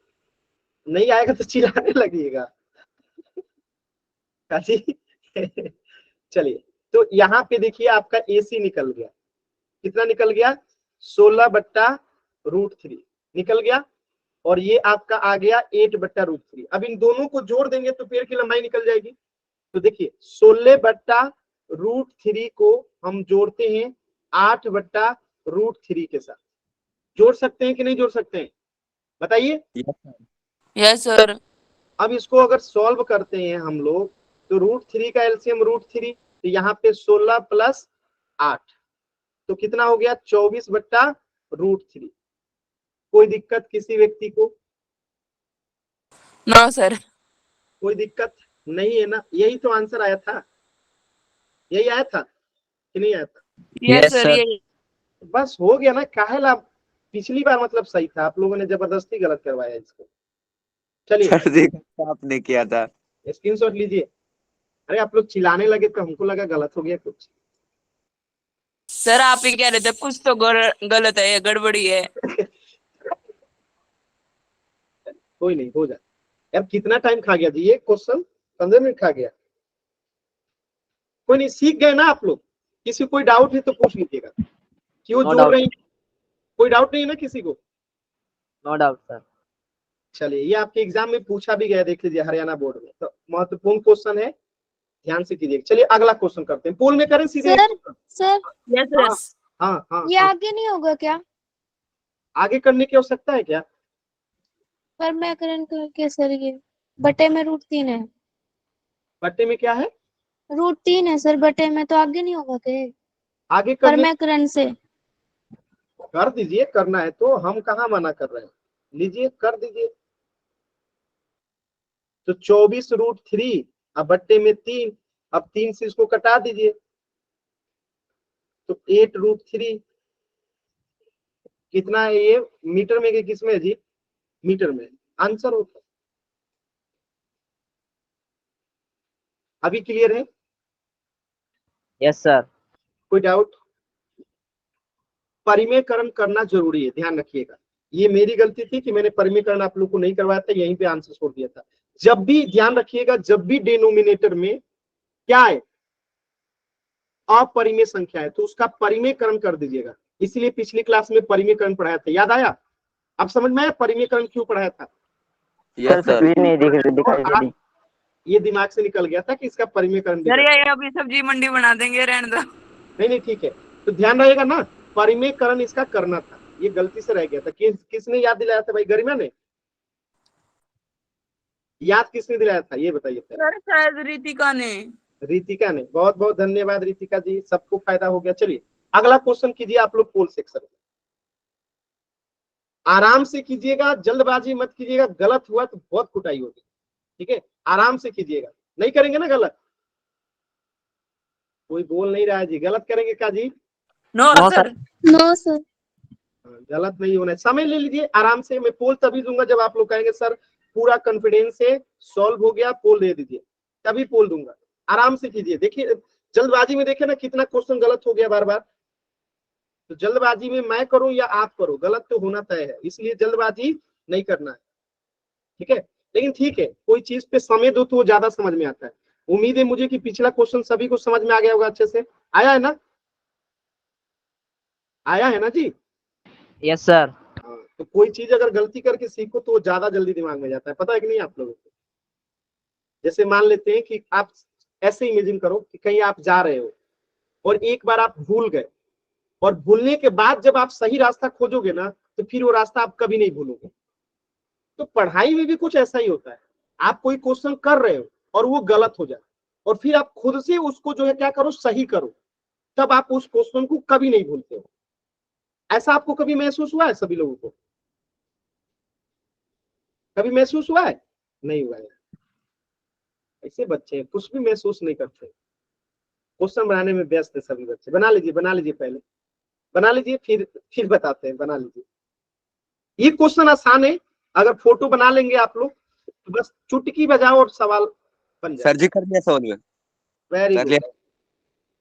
नहीं आएगा तो चिल्लाने लगिएगा काजी। चलिए, तो यहाँ पे देखिए आपका AC निकल गया, कितना निकल गया? 16/√3 निकल गया, और ये आपका आ गया 8/√3। अब इन दोनों को जोड़ देंगे तो पेड़ की लंबाई निकल जाएगी। तो देखिए 16/√3 को हम जोड़ते हैं 8/√3 के साथ। जोड़ सकते हैं कि नहीं जोड़ सकते हैं? बताइए। Yes sir. अब इसको अगर सॉल्व करते हैं हम लोग तो √3 का एलसीएम √3, तो यहाँ पे 16 + 8 तो कितना हो गया? 24/√3। कोई दिक्कत किसी व्यक्ति को? No sir. कोई दिक्कत नहीं है ना? यही तो आंसर आया था, यही आया था कि नहीं आया था? Yes Yes, sir. sir. ये बस हो गया ना, काहे ला? पिछली बार मतलब सही था, आप लोगों ने जबरदस्ती गलत करवाया इसको। चलिए सर जी आपने किया था। स्क्रीनशॉट लीजिए। अरे आप लोग चिल्लाने लगे तो हमको लगा गलत हो गया कुछ। सर आप ही कह रहे थे कुछ तो गलत है, गड़बड़ी है। कोई नहीं, हो जाए। यार कितना टाइम खा गया जी ये क्वेश्चन? 15 मिनट खा गया। कोई नहीं, सीख गए ना आप लोग। किसी को कोई डाउट है तो पूछ लीजिएगा। क्यों नो जोड़ डाउट, रही? कोई डाउट नहीं है ना किसी को? No doubt sir. चलिए, ये आपके एग्जाम में पूछा भी गया, देख लीजिए हरियाणा बोर्ड में, तो महत्वपूर्ण क्वेश्चन है, ध्यान से कीजिए। चलिए अगला क्वेश्चन करते हैं, पोल में करें सीधे। सर सर यस हाँ यस। हाँ हाँ ये हाँ। आगे नहीं होगा क्या? आगे करने की आवश्यकता है क्या? पर मैं करंट करके सर ये बटे में √3 है। बट्टे में क्या है? √3 है सर बटे में, तो आगे नहीं होगा क्या? आगे पर करने मैं करंट से कर दीजिए, करना है तो हम कहाँ मना कर रहे हैं, लीजिए कर दीजिए। तो 24√3 अब बट्टे में 3, अब 3 से इसको कटा दीजिए तो 8√3। कितना है ये, मीटर में कि किस में है जी? मीटर में आंसर होता है। अभी क्लियर है? Yes sir. कोई डाउट? परिमेयकरण करना जरूरी है, ध्यान रखिएगा। ये मेरी गलती थी कि मैंने परिमेयकरण आप लोग को नहीं करवाया था, यहीं पे आंसर छोड़ दिया था। जब भी ध्यान रखिएगा, जब भी डिनोमिनेटर में क्या है, अपरिमेय संख्या है, तो उसका परिमेयकरण कर दीजिएगा। इसलिए पिछली क्लास में परिमेयकरण पढ़ाया था, याद आया? अब समझ में आया परिमेयकरण क्यों पढ़ाया था? Yes sir. नहीं दिखाई और ये दिमाग से निकल गया था कि इसका परिमेयकरण भी सर करना। ये अभी सब्जी मंडी बना देंगे, रहने दो। नहीं नहीं ठीक है, तो ध्यान रहेगा ना, परिमेयकरण इसका करना था, ये गलती से रह गया था। किसने याद दिलाया था भाई? गरिमा ने याद किसने दिलाया था, ये बताइए पहले। सर शायद रितिका ने। रितिका ने, बहुत बहुत धन्यवाद रितिका जी, सबको फायदा हो गया। चलिए अगला क्वेश्चन कीजिए आप लोग पोल सेक्शन में। आराम से कीजिएगा, जल्दबाजी मत कीजिएगा, गलत हुआ तो बहुत कुटाई होगी, ठीक है? आराम से कीजिएगा, नहीं करेंगे ना गलत। कोई बोल नहीं रहा है जी, गलत करेंगे क्या जी? No no sir. No sir. गलत नहीं होना है, समय ले लीजिए आराम से। मैं पोल तभी दूंगा जब आप लोग कहेंगे सर पूरा कॉन्फिडेंस से सॉल्व हो गया, पोल दे दीजिए, तभी पोल दूंगा। आराम से कीजिए। देखिए जल्दबाजी में देखे ना कितना क्वेश्चन गलत हो गया बार बार। तो जल्दबाजी में मैं करूं या आप करो, गलत तो होना तय है, इसलिए जल्दबाजी नहीं करना है, ठीक है? लेकिन ठीक है, कोई चीज पे समय दो तो वो ज्यादा समझ में आता है। उम्मीद है मुझे कि पिछला क्वेश्चन सभी को समझ में आ गया होगा, अच्छे से आया है ना? आया है ना जी? Yes sir. हाँ, तो कोई चीज अगर गलती करके सीखो तो वो ज्यादा जल्दी दिमाग में जाता है, पता है कि नहीं आप लोगों को? जैसे मान लेते हैं कि आप ऐसे इमेजिन करो कि कहीं आप जा रहे हो और एक बार आप भूल गए, और भूलने के बाद जब आप सही रास्ता खोजोगे ना, तो फिर वो रास्ता आप कभी नहीं भूलोगे। तो पढ़ाई में भी कुछ ऐसा ही होता है। आप कोई क्वेश्चन कर रहे हो और वो गलत हो जाए, और फिर आप खुद से उसको जो है क्या करो, सही करो, तब आप उस क्वेश्चन को कभी नहीं भूलते हो। ऐसा आपको कभी महसूस हुआ है? सभी लोगों को कभी महसूस हुआ है? नहीं हुआ है? ऐसे बच्चे हैं, कुछ भी महसूस नहीं करते, क्वेश्चन बनाने में व्यस्त है सभी बच्चे। बना लीजिए, बना लीजिए, पहले बना लीजिए, फिर बताते हैं। बना लीजिए, ये क्वेश्चन आसान है। अगर फोटो बना लेंगे आप लोग तो बस चुटकी बजाओ और सवाल बन जाए। सर जी कर दिया सॉल्व। वेरी कर गुड, लिया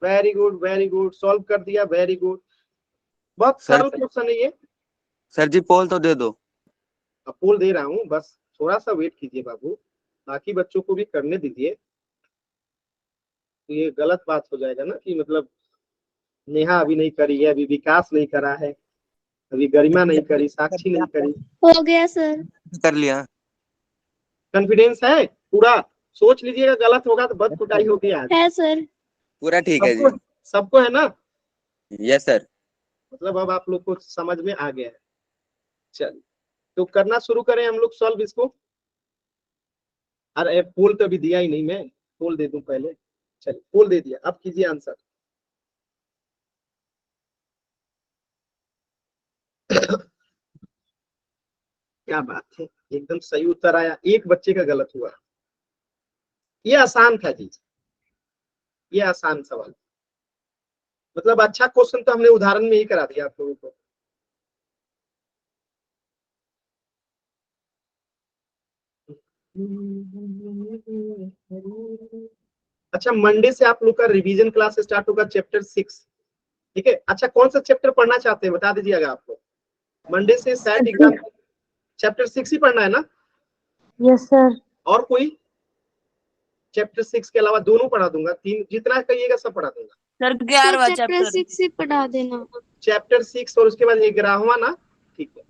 very good, very good, solve कर दिया, वेरी गुड। बहुत सर। सरल क्वेश्चन है ये। सर जी पोल तो दे दो। अब पोल दे रहा हूँ, बस थोड़ा सा वेट कीजिए बाबू, बाकी बच्चों को भी करने दीजिए। तो ये गलत बात हो जाएगा ना कि मतलब नेहा अभी नहीं करी है, अभी विकास नहीं करा है, अभी गरिमा नहीं करी, कर साक्षी दिया नहीं करी। हो गया सर। कर लिया। कॉन्फिडेंस है पूरा? सोच लीजिएगा, गलत होगा तो बहुत कुटाई होगी आज। है सर। पूरा ठीक है जी। सबको सबको है ना? Yes sir. मतलब अब आप लोग को समझ में आ गया है। चलिए तो करना शुरू करें हम लोग सॉल्व इसको। अरे पोल तो अभी दिया ही नहीं, मैं पोल दे दूं पहले। चलिए पोल दे दिया, अब कीजिए आंसर। क्या बात है, एकदम सही उत्तर आया, एक बच्चे का गलत हुआ। ये आसान था जी, ये आसान सवाल, मतलब अच्छा क्वेश्चन तो हमने उदाहरण में ही करा दिया आप लोगों को। अच्छा, मंडे से आप लोग का रिवीजन क्लास स्टार्ट होगा चैप्टर 6, ठीक है। अच्छा, कौन सा चैप्टर पढ़ना चाहते हैं बता दीजिएगा आपको। मंडे से शायद एग्जाम चैप्टर 6 ही पढ़ना है ना? Yes sir. और कोई? चैप्टर 6 के अलावा दोनों पढ़ा दूंगा, तीन जितना कहिएगा सब पढ़ा दूंगा। सर सर 11वां चैप्टर चैप्टर। 6 ही पढ़ा देना। चैप्टर 6 और उसके बाद 11वां ना, ठीक है।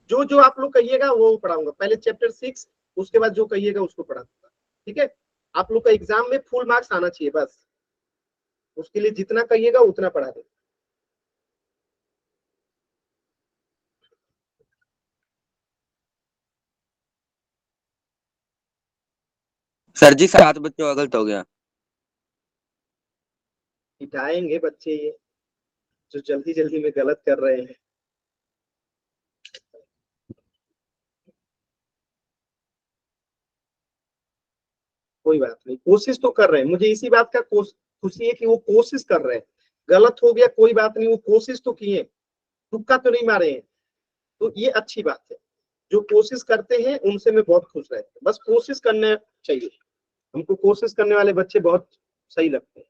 जो जो आप लोग कहिएगा वो पढ़ाऊंगा। पहले चैप्टर 6, उसके बाद जो कहिएगा उसको पढ़ा दूंगा, ठीक है। आप लोग का एग्जाम में फुल मार्क्स आना चाहिए बस, उसके लिए जितना कहिएगा उतना पढ़ा देंगे। सर जी 7 बच्चों का गलत हो गया। पिटाएंगे बच्चे ये जो जल्दी जल्दी में गलत कर रहे हैं। कोई बात नहीं, कोशिश तो कर रहे हैं। मुझे इसी बात का खुशी है कि वो कोशिश कर रहे हैं। गलत हो गया कोई बात नहीं, वो कोशिश तो किए, तुक्का तो नहीं मारे हैं, तो ये अच्छी बात है। जो कोशिश करते हैं उनसे मैं बहुत खुश रहता हूँ। बस कोशिश करना चाहिए, हमको कोशिश करने वाले बच्चे बहुत सही लगते हैं।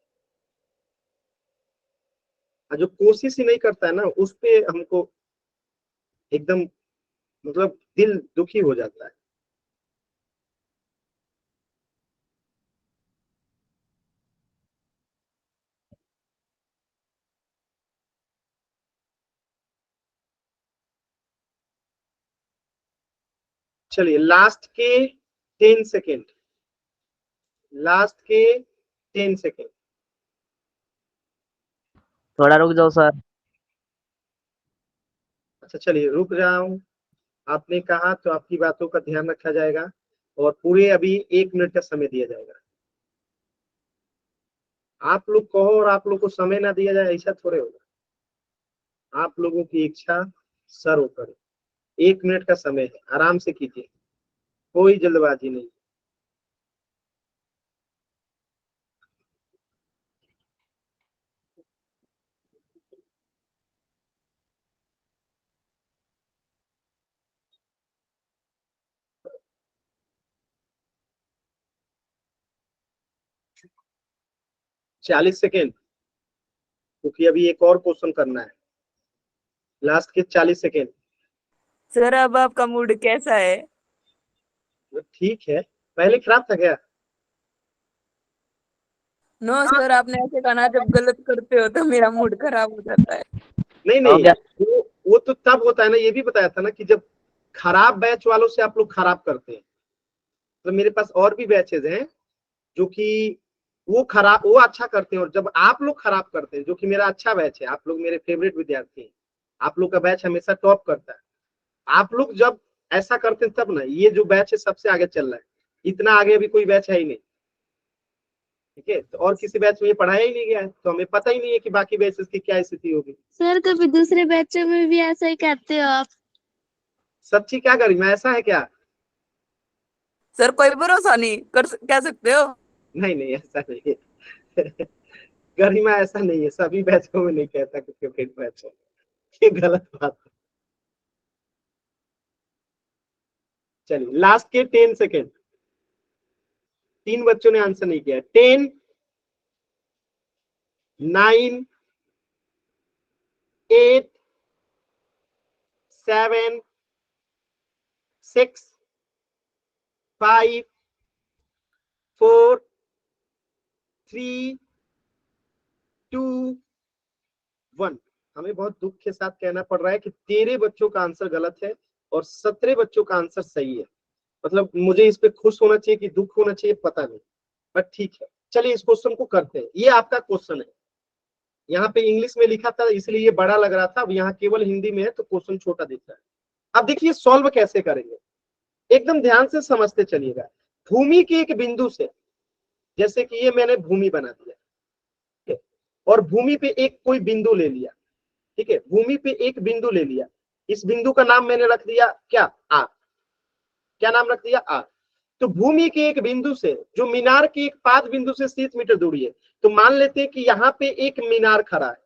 और जो कोशिश ही नहीं करता है ना, उस पे हमको एकदम मतलब दिल दुखी हो जाता है। चलिए लास्ट के 10 सेकेंड, लास्ट के 10 सेकेंड। थोड़ा रुक जाओ सर। अच्छा चलिए रुक जाऊं, आपने कहा तो आपकी बातों का ध्यान रखा जाएगा और पूरे अभी 1 मिनट का समय दिया जाएगा। आप लोग कहो और आप लोग को समय ना दिया जाए, ऐसा थोड़े होगा। आप लोगों की इच्छा सर्व करो। 1 मिनट का समय है, आराम से कीजिए, कोई जल्दबाजी नहीं। चालीस सेकेंड, क्योंकि अभी एक और क्वेश्चन करना है। लास्ट के 40 सेकेंड। सर अब आपका मूड कैसा है? ठीक है, पहले खराब था क्या? नो सर, आपने ऐसे कहा ना, जब गलत करते हो तो मेरा मूड खराब हो जाता है। नहीं हो नहीं, गया। वो तो तब होता है ना, ये भी बताया था ना कि जब खराब बैच वालों से आप लोग खराब करते हैं। तो मेरे पास और भी बैचेज हैं जो कि वो अच्छा करते हैं, और जब आप लोग खराब करते हैं, जो कि मेरा अच्छा बैच है, आप लोग मेरे फेवरेट विद्यार्थी हैं, आप लोग का बैच हमेशा टॉप करता है। आप लोग जब ऐसा करते हैं तब ना ये जो बैच है सबसे आगे चल रहा है। इतना आगे अभी कोई बैच है ही नहीं, ठीक है। तो और किसी बैच में ये पढ़ाया ही नहीं गया है, तो हमें पता ही नहीं है कि बाकी बैचेस की क्या स्थिति होगी। सर कभी दूसरे बैचों में भी ऐसा ही कहते हो आप? सच्ची क्या करी मैं, ऐसा है क्या? सर कोई भरोसा नहीं कह सकते हो। नहीं नहीं, ऐसा नहीं है। गरिमा ऐसा नहीं है, सभी बैचों में नहीं कहता कि फेवरेट बैच है, ये गलत बात है। चलिए लास्ट के 10 सेकेंड। 3 बच्चों ने आंसर नहीं किया। 10, 9, 8, 7, 6, 5, 4, 3, 2, 1। हमें बहुत दुख के साथ कहना पड़ रहा है कि 13 बच्चों का आंसर गलत है और 17 बच्चों का आंसर सही है। मतलब मुझे इस पे खुश होना चाहिए कि दुख होना चाहिए, पता नहीं, बट ठीक है। चलिए इस क्वेश्चन को करते हैं। ये आपका क्वेश्चन है, यहाँ पे इंग्लिश में लिखा था इसलिए ये बड़ा लग रहा था, अब यहाँ केवल हिंदी में है तो क्वेश्चन छोटा दिख रहा है। अब देखिए सॉल्व कैसे करेंगे, एकदम ध्यान से समझते चलिएगा। भूमि के एक बिंदु से, जैसे कि ये मैंने भूमि बना दिया, ठीक है, और भूमि पे एक कोई बिंदु ले लिया, ठीक है, भूमि पे एक बिंदु ले लिया। इस बिंदु का नाम मैंने रख दिया क्या? आर। क्या नाम रख दिया? आर। तो भूमि के एक बिंदु से, जो मीनार के एक पाद बिंदु से 30 मीटर दूरी है, तो मान लेते हैं कि यहाँ पे एक मीनार खड़ा है।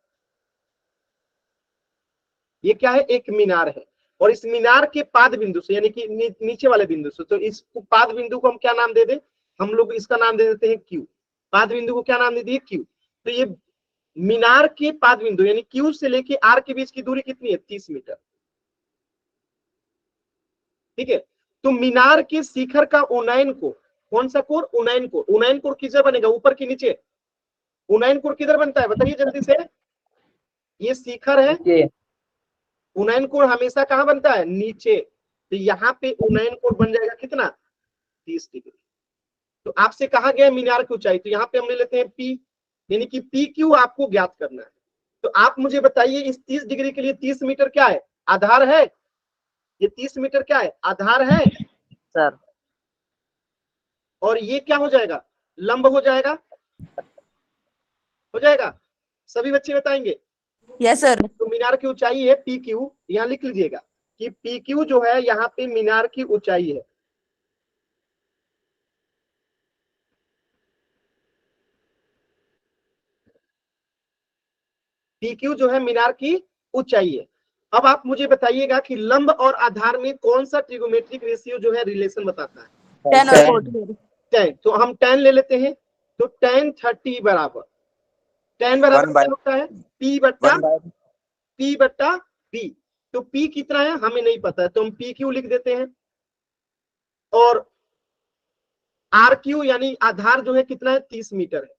ये क्या है? एक मीनार है। और इस मीनार के पाद बिंदु से यानी कि नीचे वाले बिंदु से, तो इस पाद बिंदु को हम क्या नाम दे दें, हम लोग इसका नाम दे देते हैं क्यू। पाद बिंदु को क्या नाम दे दिए, क्यू। तो ये मीनार के पाद बिंदु यानी क्यू से लेके आर के बीच की दूरी कितनी है, 30 मीटर। ठीक है, तो मीनार के शिखर का उन्नयन कोण, कौन सा कोण, उन्नयन कोण। उन्नयन कोण किधर बनेगा, ऊपर की नीचे, उन्नयन कोण किधर बनता है बताइए जल्दी से। ये शिखर है, उन्नयन कोण हमेशा कहां बनता है, नीचे। तो यहाँ पे उन्नयन कोण बन जाएगा कितना, 30 डिग्री। तो आपसे कहा गया मीनार की ऊंचाई, तो यहाँ पे हम ले लेते हैं पी, यानी कि पी क्यू आपको ज्ञात करना है। तो आप मुझे बताइए इस 30 डिग्री के लिए 30 मीटर क्या है, आधार है। ये 30 मीटर क्या है, आधार है सर। और ये क्या हो जाएगा, लंब हो जाएगा, हो जाएगा। सभी बच्चे बताएंगे। Yes sir. तो मीनार की ऊंचाई है पी क्यू, यहाँ लिख लीजिएगा कि पी क्यू जो है यहाँ पे मीनार की ऊंचाई है। पी क्यू जो है मीनार की ऊंचाई है। अब आप मुझे बताइएगा कि लंब और आधार में कौन सा ट्रिगोमेट्रिक रेशियो जो है रिलेशन बताता है, 10 और 40। 10। तो हम 10 ले लेते हैं, तो tan 30 बराबर, tan बराबर क्या होता है, P बट्टा B। तो P कितना है हमें नहीं पता है, तो हम पी क्यू लिख देते हैं। और आर क्यू यानी आधार जो है कितना है, 30 मीटर है।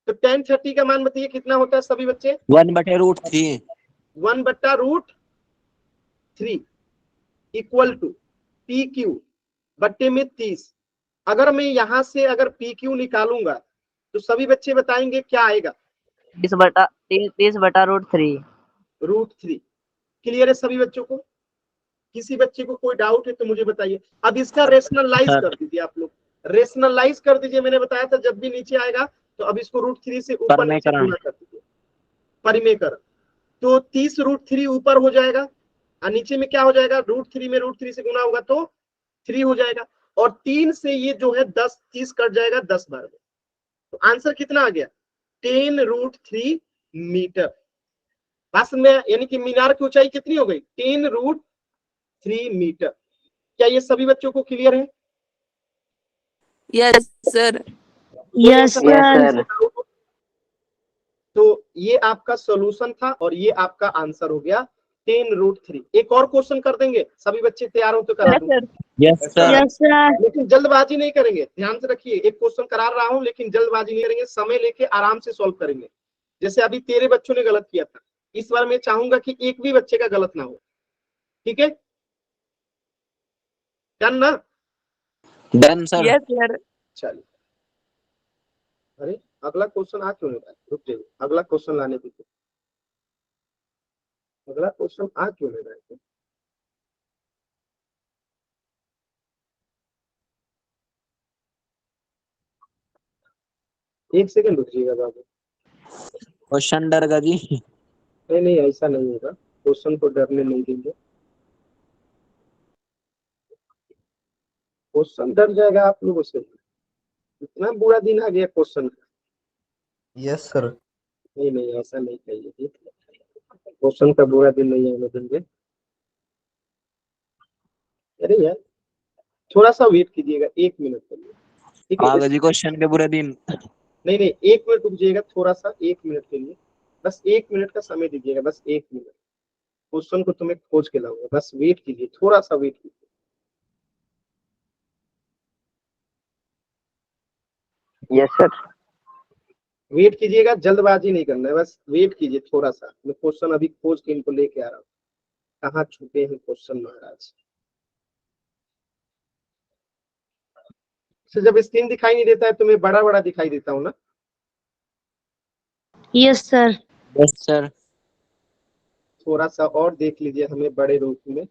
तो tan 30 का मान बताइए कितना होता है सभी बच्चे, 1/√3। 1/√3 इक्वल टू पी क्यू बट्टे में 30। अगर मैं यहां से अगर पी क्यू निकालूंगा तो सभी बच्चे बताएंगे क्या आएगा, 30/√3। √3। क्लियर है सभी बच्चों को, किसी बच्चे को कोई डाउट है तो मुझे बताइए। अब इसका रेशनलाइज कर दीजिए आप लोग, रेशनलाइज कर दीजिए। मैंने बताया था जब भी नीचे आएगा तो अब इसको √3 से ऊपर नीचे गुणा कर दीजिए, परिमेयकरण। तो 30√3 ऊपर हो जाएगा और नीचे में क्या हो जाएगा, √3 में √3 से गुणा होगा तो 3 हो जाएगा। और 3 से ये जो है 10, 30 कट जाएगा 10 बार में। तो आंसर कितना आ गया, 10√3 मीटर। बस में यानी कि मीनार की ऊंचाई कितनी हो गई, 10√3 मीटर। क्या ये सभी बच्चों को क्लियर है, यस सर। Yes sir. तो ये आपका सॉल्यूशन था और ये आपका आंसर हो गया 10√3। एक और क्वेश्चन कर देंगे, सभी बच्चे तैयार हो तो करा यस दूं। Sir. Yes sir. Yes sir. लेकिन जल्दबाजी नहीं करेंगे, ध्यान से रखिए। एक क्वेश्चन करा रहा हूं लेकिन जल्दबाजी नहीं करेंगे, समय लेके आराम से सॉल्व करेंगे। जैसे अभी तेरे बच्चों ने गलत किया था, इस बार मैं चाहूंगा कि एक भी बच्चे का गलत ना हो। ठीक है, डन ना, डन सर। Yes sir. चलिए। अरे अगला क्वेश्चन आ क्यों नहीं रहा है, रुक जाइए, अगला क्वेश्चन लाने दीजिए। अगला क्वेश्चन आ क्यों नहीं रहा है, एक सेकंड रुकिएगा बाबू। क्वेश्चन डर गया जी। नहीं नहीं ऐसा नहीं होगा, क्वेश्चन को डरने नहीं देंगे। क्वेश्चन डर जाएगा आप लोगों से, इतना बुरा दिन आ गया क्वेश्चन का। Yes sir. नहीं नहीं ऐसा नहीं कहिए, क्वेश्चन का बुरा दिन नहीं आने देंगे। अरे यार थोड़ा सा वेट कीजिएगा, 1 मिनट के लिए। ठीक आ है, गए जी क्वेश्चन के बुरे दिन। नहीं नहीं 1 मिनट रुकिएगा, थोड़ा सा 1 मिनट के लिए, बस 1 मिनट का समय दीजिएगा, बस 1 मिनट। क्वेश्चन को तुम्हें खोज के लाऊंगा, बस वेट कीजिए, थोड़ा सा वेट कीजिए। Yes sir. वेट कीजिएगा, जल्दबाजी नहीं करना है, बस वेट कीजिए थोड़ा सा। मैं क्वेश्चन अभी खोज के इनको लेके आ रहा हूँ, कहाँ छुपे हैं क्वेश्चन महाराज। तो जब स्क्रीन दिखाई नहीं देता है तो मैं बड़ा बड़ा दिखाई देता हूँ ना। Yes sir. Yes sir. थोड़ा सा और देख लीजिए हमें बड़े रूप में,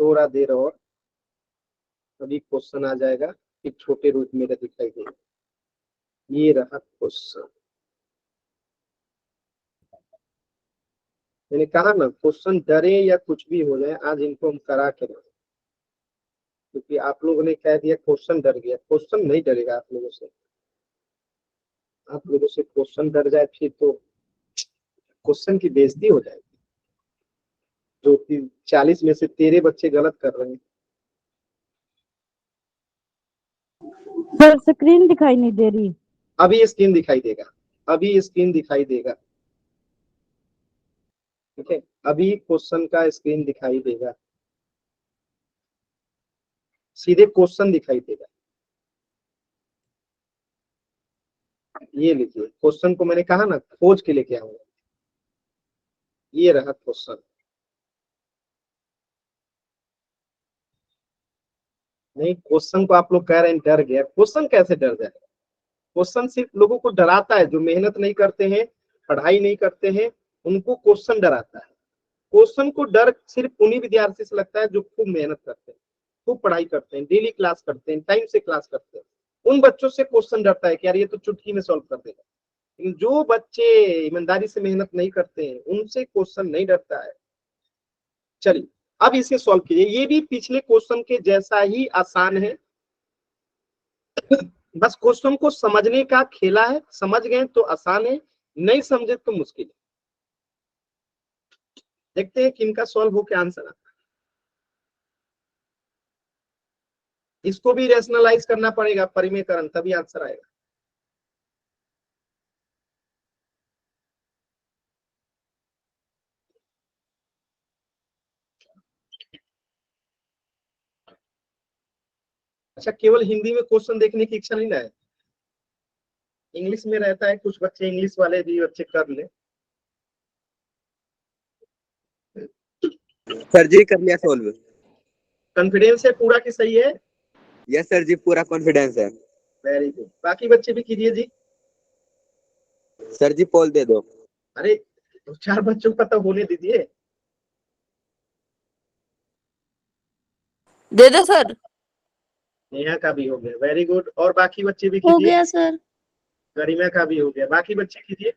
थोड़ा देर और, अभी क्वेश्चन आ जाएगा। एक छोटे रूप में दिखाई देगा, ये रहा क्वेश्चन। मैंने कहा ना क्वेश्चन डरे या कुछ भी हो जाए, आज इनको हम करा के रहे, क्योंकि आप लोगों ने कह दिया क्वेश्चन डर गया। क्वेश्चन नहीं डरेगा आप लोगों से, आप लोगों से क्वेश्चन डर जाए फिर तो क्वेश्चन की बेइज्जती हो जाएगी। जो कि 40 में से 13 बच्चे गलत कर रहे हैं। सर स्क्रीन दिखाई नहीं दे रही। अभी स्क्रीन दिखाई देगा, अभी स्क्रीन दिखाई देगा। ठीक है, अभी क्वेश्चन का स्क्रीन दिखाई देगा, सीधे क्वेश्चन दिखाई देगा। ये लिखिए, क्वेश्चन को मैंने कहा ना खोज के लेके आऊंगा। ये रहा क्वेश्चन। नहीं, क्वेश्चन को आप लोग कह रहे हैं डर गया, क्वेश्चन कैसे डर जाएगा? क्वेश्चन सिर्फ लोगों को डराता है जो मेहनत नहीं करते हैं, पढ़ाई नहीं करते हैं, उनको क्वेश्चन डराता है। क्वेश्चन को डर सिर्फ उन्हीं विद्यार्थी से लगता है जो खूब मेहनत करते हैं, खूब पढ़ाई करते हैं, डेली क्लास करते हैं, टाइम से क्लास करते हैं। उन बच्चों से क्वेश्चन डरता है कि यार ये तो चुटकी में सॉल्व कर देगा। लेकिन जो बच्चे ईमानदारी से मेहनत नहीं करते हैं उनसे क्वेश्चन नहीं डरता है। चलिए अब इसे सॉल्व कीजिए। ये भी पिछले क्वेश्चन के जैसा ही आसान है, बस क्वेश्चन को समझने का खेला है। समझ गए तो आसान है, नहीं समझे तो मुश्किल है। देखते हैं किनका सॉल्व हो के आंसर आता है। इसको भी रेशनलाइज करना पड़ेगा, परिमेयकरण, तभी आंसर आएगा। अच्छा, केवल हिंदी में क्वेश्चन देखने की इच्छा नहीं ना है, इंग्लिश में रहता है। कुछ बच्चे इंग्लिश वाले भी बच्चे कर ले। सर जी कर लिया सॉल्व। कॉन्फिडेंस है पूरा कि सही है? यस सर जी, पूरा कॉन्फिडेंस है। Very good. बाकी बच्चे भी कीजिए जी। सर जी पोल दे दो। अरे दो चार बच्चों का तो होने दीजिए। दे दो सर। नेहा का भी हो गया, वेरी गुड। और बाकी बच्चे भी हो कीजिए। गया सर। गरिमा का भी हो गया, बाकी बच्चे कीजिए।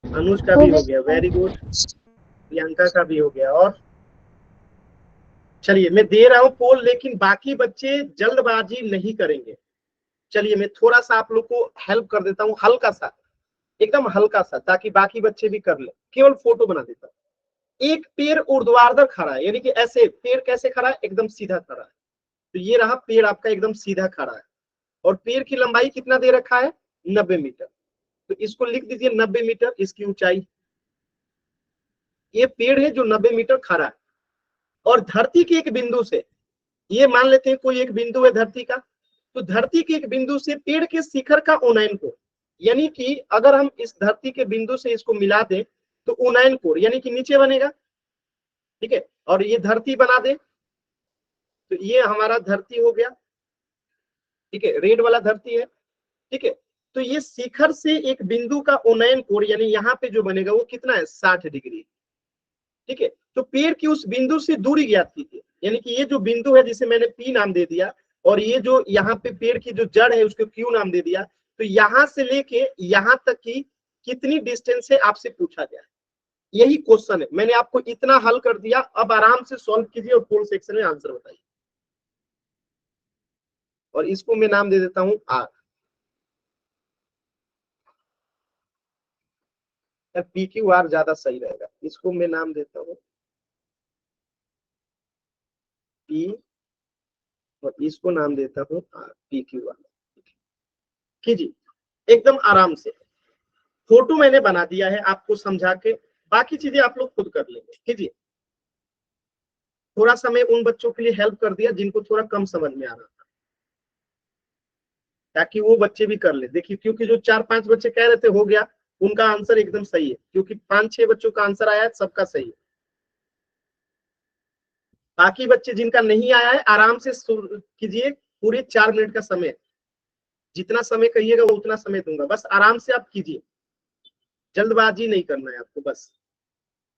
अनुज का हो भी हो गया गया, वेरी गुड। प्रियंका का भी हो गया। और चलिए मैं दे रहा हूं पोल, लेकिन बाकी बच्चे जल्दबाजी नहीं करेंगे। चलिए मैं थोड़ा सा आप लोग को हेल्प कर देता हूँ, हल्का सा, एकदम हल्का सा, ताकि बाकी बच्चे भी कर ले। केवल फोटो बना देता हूँ। एक पेड़ ऊर्ध्वाधर खड़ा है, यानी कि ऐसे पेड़ कैसे खड़ा है? एकदम सीधा खड़ा है। तो ये रहा पेड़ आपका एकदम सीधा खड़ा है, और पेड़ की लंबाई कितना दे रखा है? 90 मीटर। तो इसको लिख दीजिए 90 मीटर इसकी ऊंचाई। ये पेड़ है जो 90 मीटर खड़ा है, और धरती के एक बिंदु से, ये मान लेते हैं कोई एक बिंदु है धरती का, तो धरती के एक बिंदु से पेड़ के शिखर का उन्नयन कोण, यानी कि अगर हम इस धरती के बिंदु से इसको मिला दें तो उन्नयन कोण यानी कि नीचे बनेगा। ठीक है, और ये धरती बना दे तो ये हमारा धरती हो गया। ठीक है, रेड वाला धरती है। ठीक है, तो ये शिखर से एक बिंदु का उन्नयन कोण यानी यहाँ पे जो बनेगा वो कितना है? 60 डिग्री। ठीक है, तो पेड़ की उस बिंदु से दूरी ज्ञात कीजिए, यानी कि ये जो बिंदु है जिसे मैंने पी नाम दे दिया, और ये जो यहाँ पे पेड़ की जो जड़ है उसको क्यू नाम दे दिया, तो यहां से लेके यहां तक की कितनी डिस्टेंस है आपसे पूछा गया है। यही क्वेश्चन है, मैंने आपको इतना हल कर दिया। अब आराम से सॉल्व कीजिए और फुल सेक्शन में आंसर बताइए। और इसको मैं नाम दे देता हूं आर। पी क्यू आर ज्यादा सही रहेगा, इसको मैं नाम देता हूं पी, और इसको नाम देता हूं आर, पी क्यू आर। कीजिए एकदम आराम से। फोटो मैंने बना दिया है आपको समझा के, बाकी चीजें आप लोग खुद कर लेंगे। कीजिए। थोड़ा सा मैं उन बच्चों के लिए हेल्प कर दिया जिनको थोड़ा कम समझ में आ रहा था, ताकि वो बच्चे भी कर ले। देखिए, क्योंकि जो 4-5 बच्चे कह रहे थे हो गया, उनका आंसर एकदम सही है, क्योंकि 5-6 बच्चों का आंसर आया है, सबका सही है। बाकी बच्चे जिनका नहीं आया है आराम से कीजिए। पूरे 4 मिनट का समय, जितना समय कहिएगा वो उतना समय दूंगा, बस आराम से आप कीजिए, जल्दबाजी नहीं करना है आपको बस।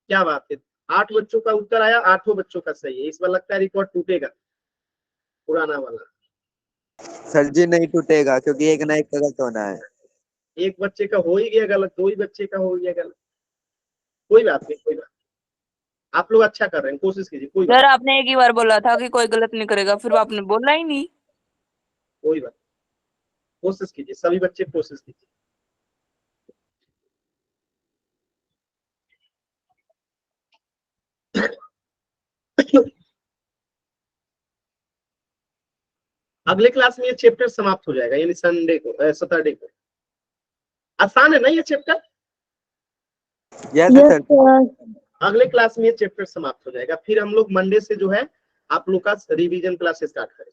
क्या बात है, 8 बच्चों का उत्तर आया, 8 बच्चों का सही है। इस बार लगता है रिकॉर्ड टूटेगा, पुराना वाला। सर जी नहीं टूटेगा, क्योंकि एक ना एक का गलत होना है। एक बच्चे का हो ही गया गलत, 2 ही बच्चे का हो गया गलत, कोई बात नहीं, कोई बात नहीं। आप लोग अच्छा कर रहे हैं, कोशिश कीजिए, कोई बात सर आपने एक ही बार बोला था कि कोई गलत नहीं करेगा, फिर आपने बोला ही नहीं। कोई बात, कोशिश कीजिए, सभी बच्चे कोशिश कीजिए। अगले क्लास में ये चैप्टर समाप्त हो जाएगा, यानी संडे को, सैटरडे को। आसान है ना ये chapter? Yes yes sir. Sir. अगले क्लास में ये चैप्टर समाप्त हो जाएगा, फिर हम लोग मंडे से जो है आप लोग का रिवीजन क्लास स्टार्ट करेंगे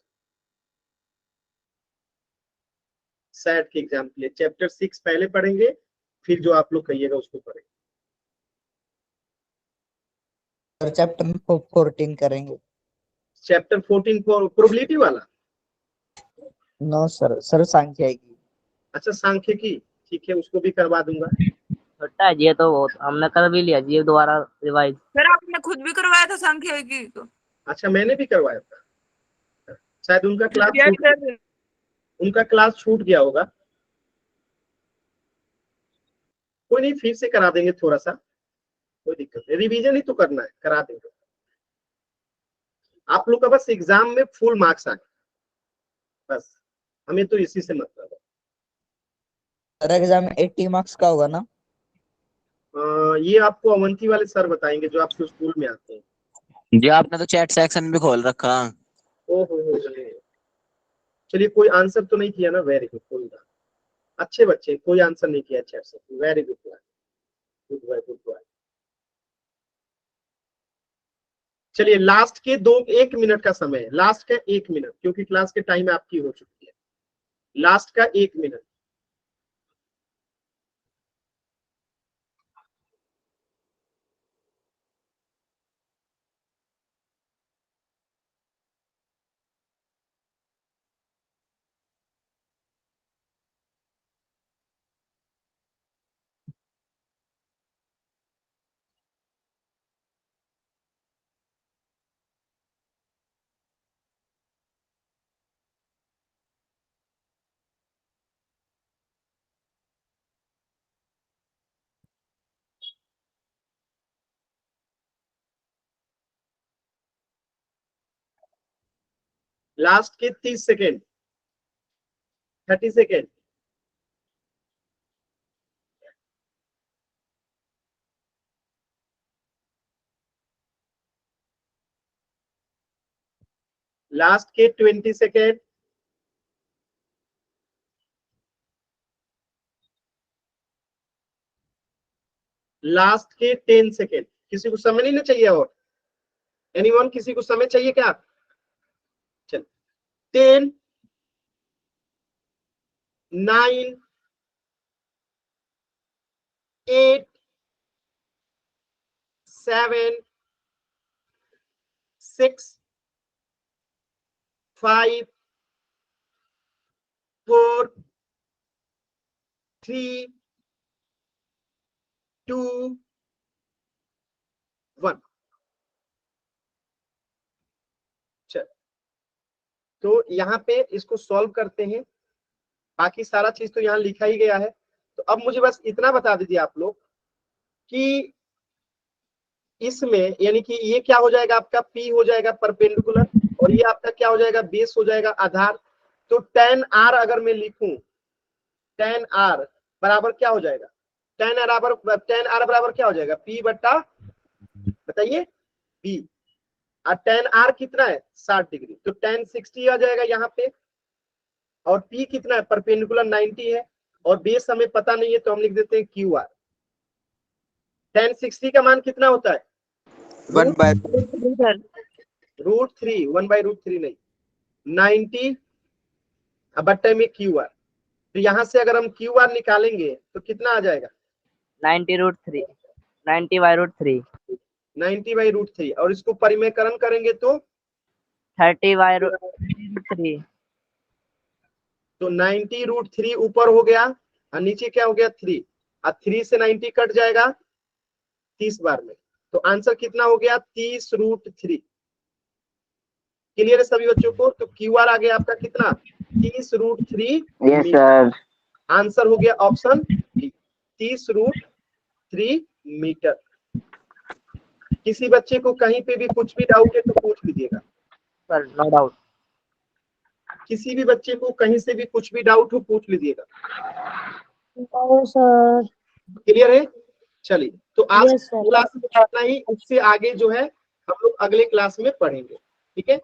सैट के एग्जाम के लिए। चैप्टर 6 पहले पढ़ेंगे, फिर जो आप लोग कहिएगा उसको पढ़ेंगे। सर चैप्टर 14 करेंगे। चैप्टर 14 प्रोबेबिलिटी वाला? नो सर, सर सांख्यिकी। अच्छा सांख्यिकी, ठीक है, उसको भी करवा दूंगा। छोटा है जी, ये तो बहुत हमने कर भी लिया जी, दोबारा रिवाइज। सर आपने खुद भी करवाया था सांख्यिकी तो? अच्छा मैंने भी करवाया था, शायद उनका क्लास क्या छूट, सर? उनका क्लास छूट गया होगा। कोई नहीं, फिर से करा देंगे थोड़ा सा, कोई दिक्कत नहीं, रिवीजन ही तो करना है, करा देंगे। आप लोग का बस एग्जाम में फुल मार्क्स आए, बस हमें तो इसी से मतलब है। सर एग्जाम 80 मार्क्स का होगा ना? ये आपको अवंती वाले सर बताएंगे जो आपके स्कूल में आते हैं। जी आपने तो चैट सेक्शन भी खोल रखा। ओहो, चलिए कोई आंसर तो नहीं किया ना, वेरी गुड, कोई बात, अच्छे बच्चे, कोई आंसर नहीं किया चैट से, very good good boy good boy. चलिए लास्ट के 1 मिनट का समय है, लास्ट का 1 मिनट, क्योंकि क्लास के टाइम आपकी हो चुकी है, लास्ट का 1 मिनट। लास्ट के 30 सेकेंड, 30 सेकेंड। लास्ट के 20 सेकेंड। लास्ट के 10 सेकेंड। किसी को समय नहीं ना चाहिए? और एनीवन, किसी को समय चाहिए क्या? चल 10 9 8 7 6 5 4 3 2 1। चल तो यहाँ पे इसको सॉल्व करते हैं, बाकी सारा चीज तो यहाँ लिखा ही गया है। तो अब मुझे बस इतना बता दीजिए आप लोग कि इसमें यानी कि ये क्या हो जाएगा आपका, P हो जाएगा परपेंडिकुलर, और ये आपका क्या हो जाएगा, बेस हो जाएगा आधार। तो tan r अगर मैं लिखूं, tan r बराबर क्या हो जाएगा, tan r बराबर क्या हो जाएगा, P बट्टा, बताइए, P। और tan r कितना है, 60 डिग्री, तो tan 60 आ जाएगा यहाँ पे, और P कितना है, परपेंडिकुलर 90 है, और बेस हमें पता नहीं है तो हम लिख देते हैं QR। tan 60 का मान कितना होता है, 1/3 √3, 1/√3 नहीं, 90 बट्टे में QR। तो यहाँ से अगर हम QR निकालेंगे तो कितना आ जाएगा, 90√3, 90/√3, 90/√3, और इसको परिमेयकरण करेंगे तो 30/√3। तो 90√3 ऊपर हो गया और नीचे क्या हो गया, 3, और 3 से 90 कट जाएगा 30 बार में, तो आंसर कितना हो गया, 30√3। क्लियर है सभी बच्चों को? तो QR आ गया आपका कितना, 30√3। Yes sir. आंसर हो गया ऑप्शन बी, 30√3 मीटर। किसी बच्चे को कहीं पे भी कुछ भी डाउट है तो पूछ लीजिएगा, सर नो डाउट। किसी भी बच्चे को कहीं से भी कुछ भी डाउट हो पूछ लीजिएगा। सर। क्लियर है? चलिए तो आज यस सर। क्लास में इतना ही, इससे आगे जो है हम लोग अगले क्लास में पढ़ेंगे, ठीक है।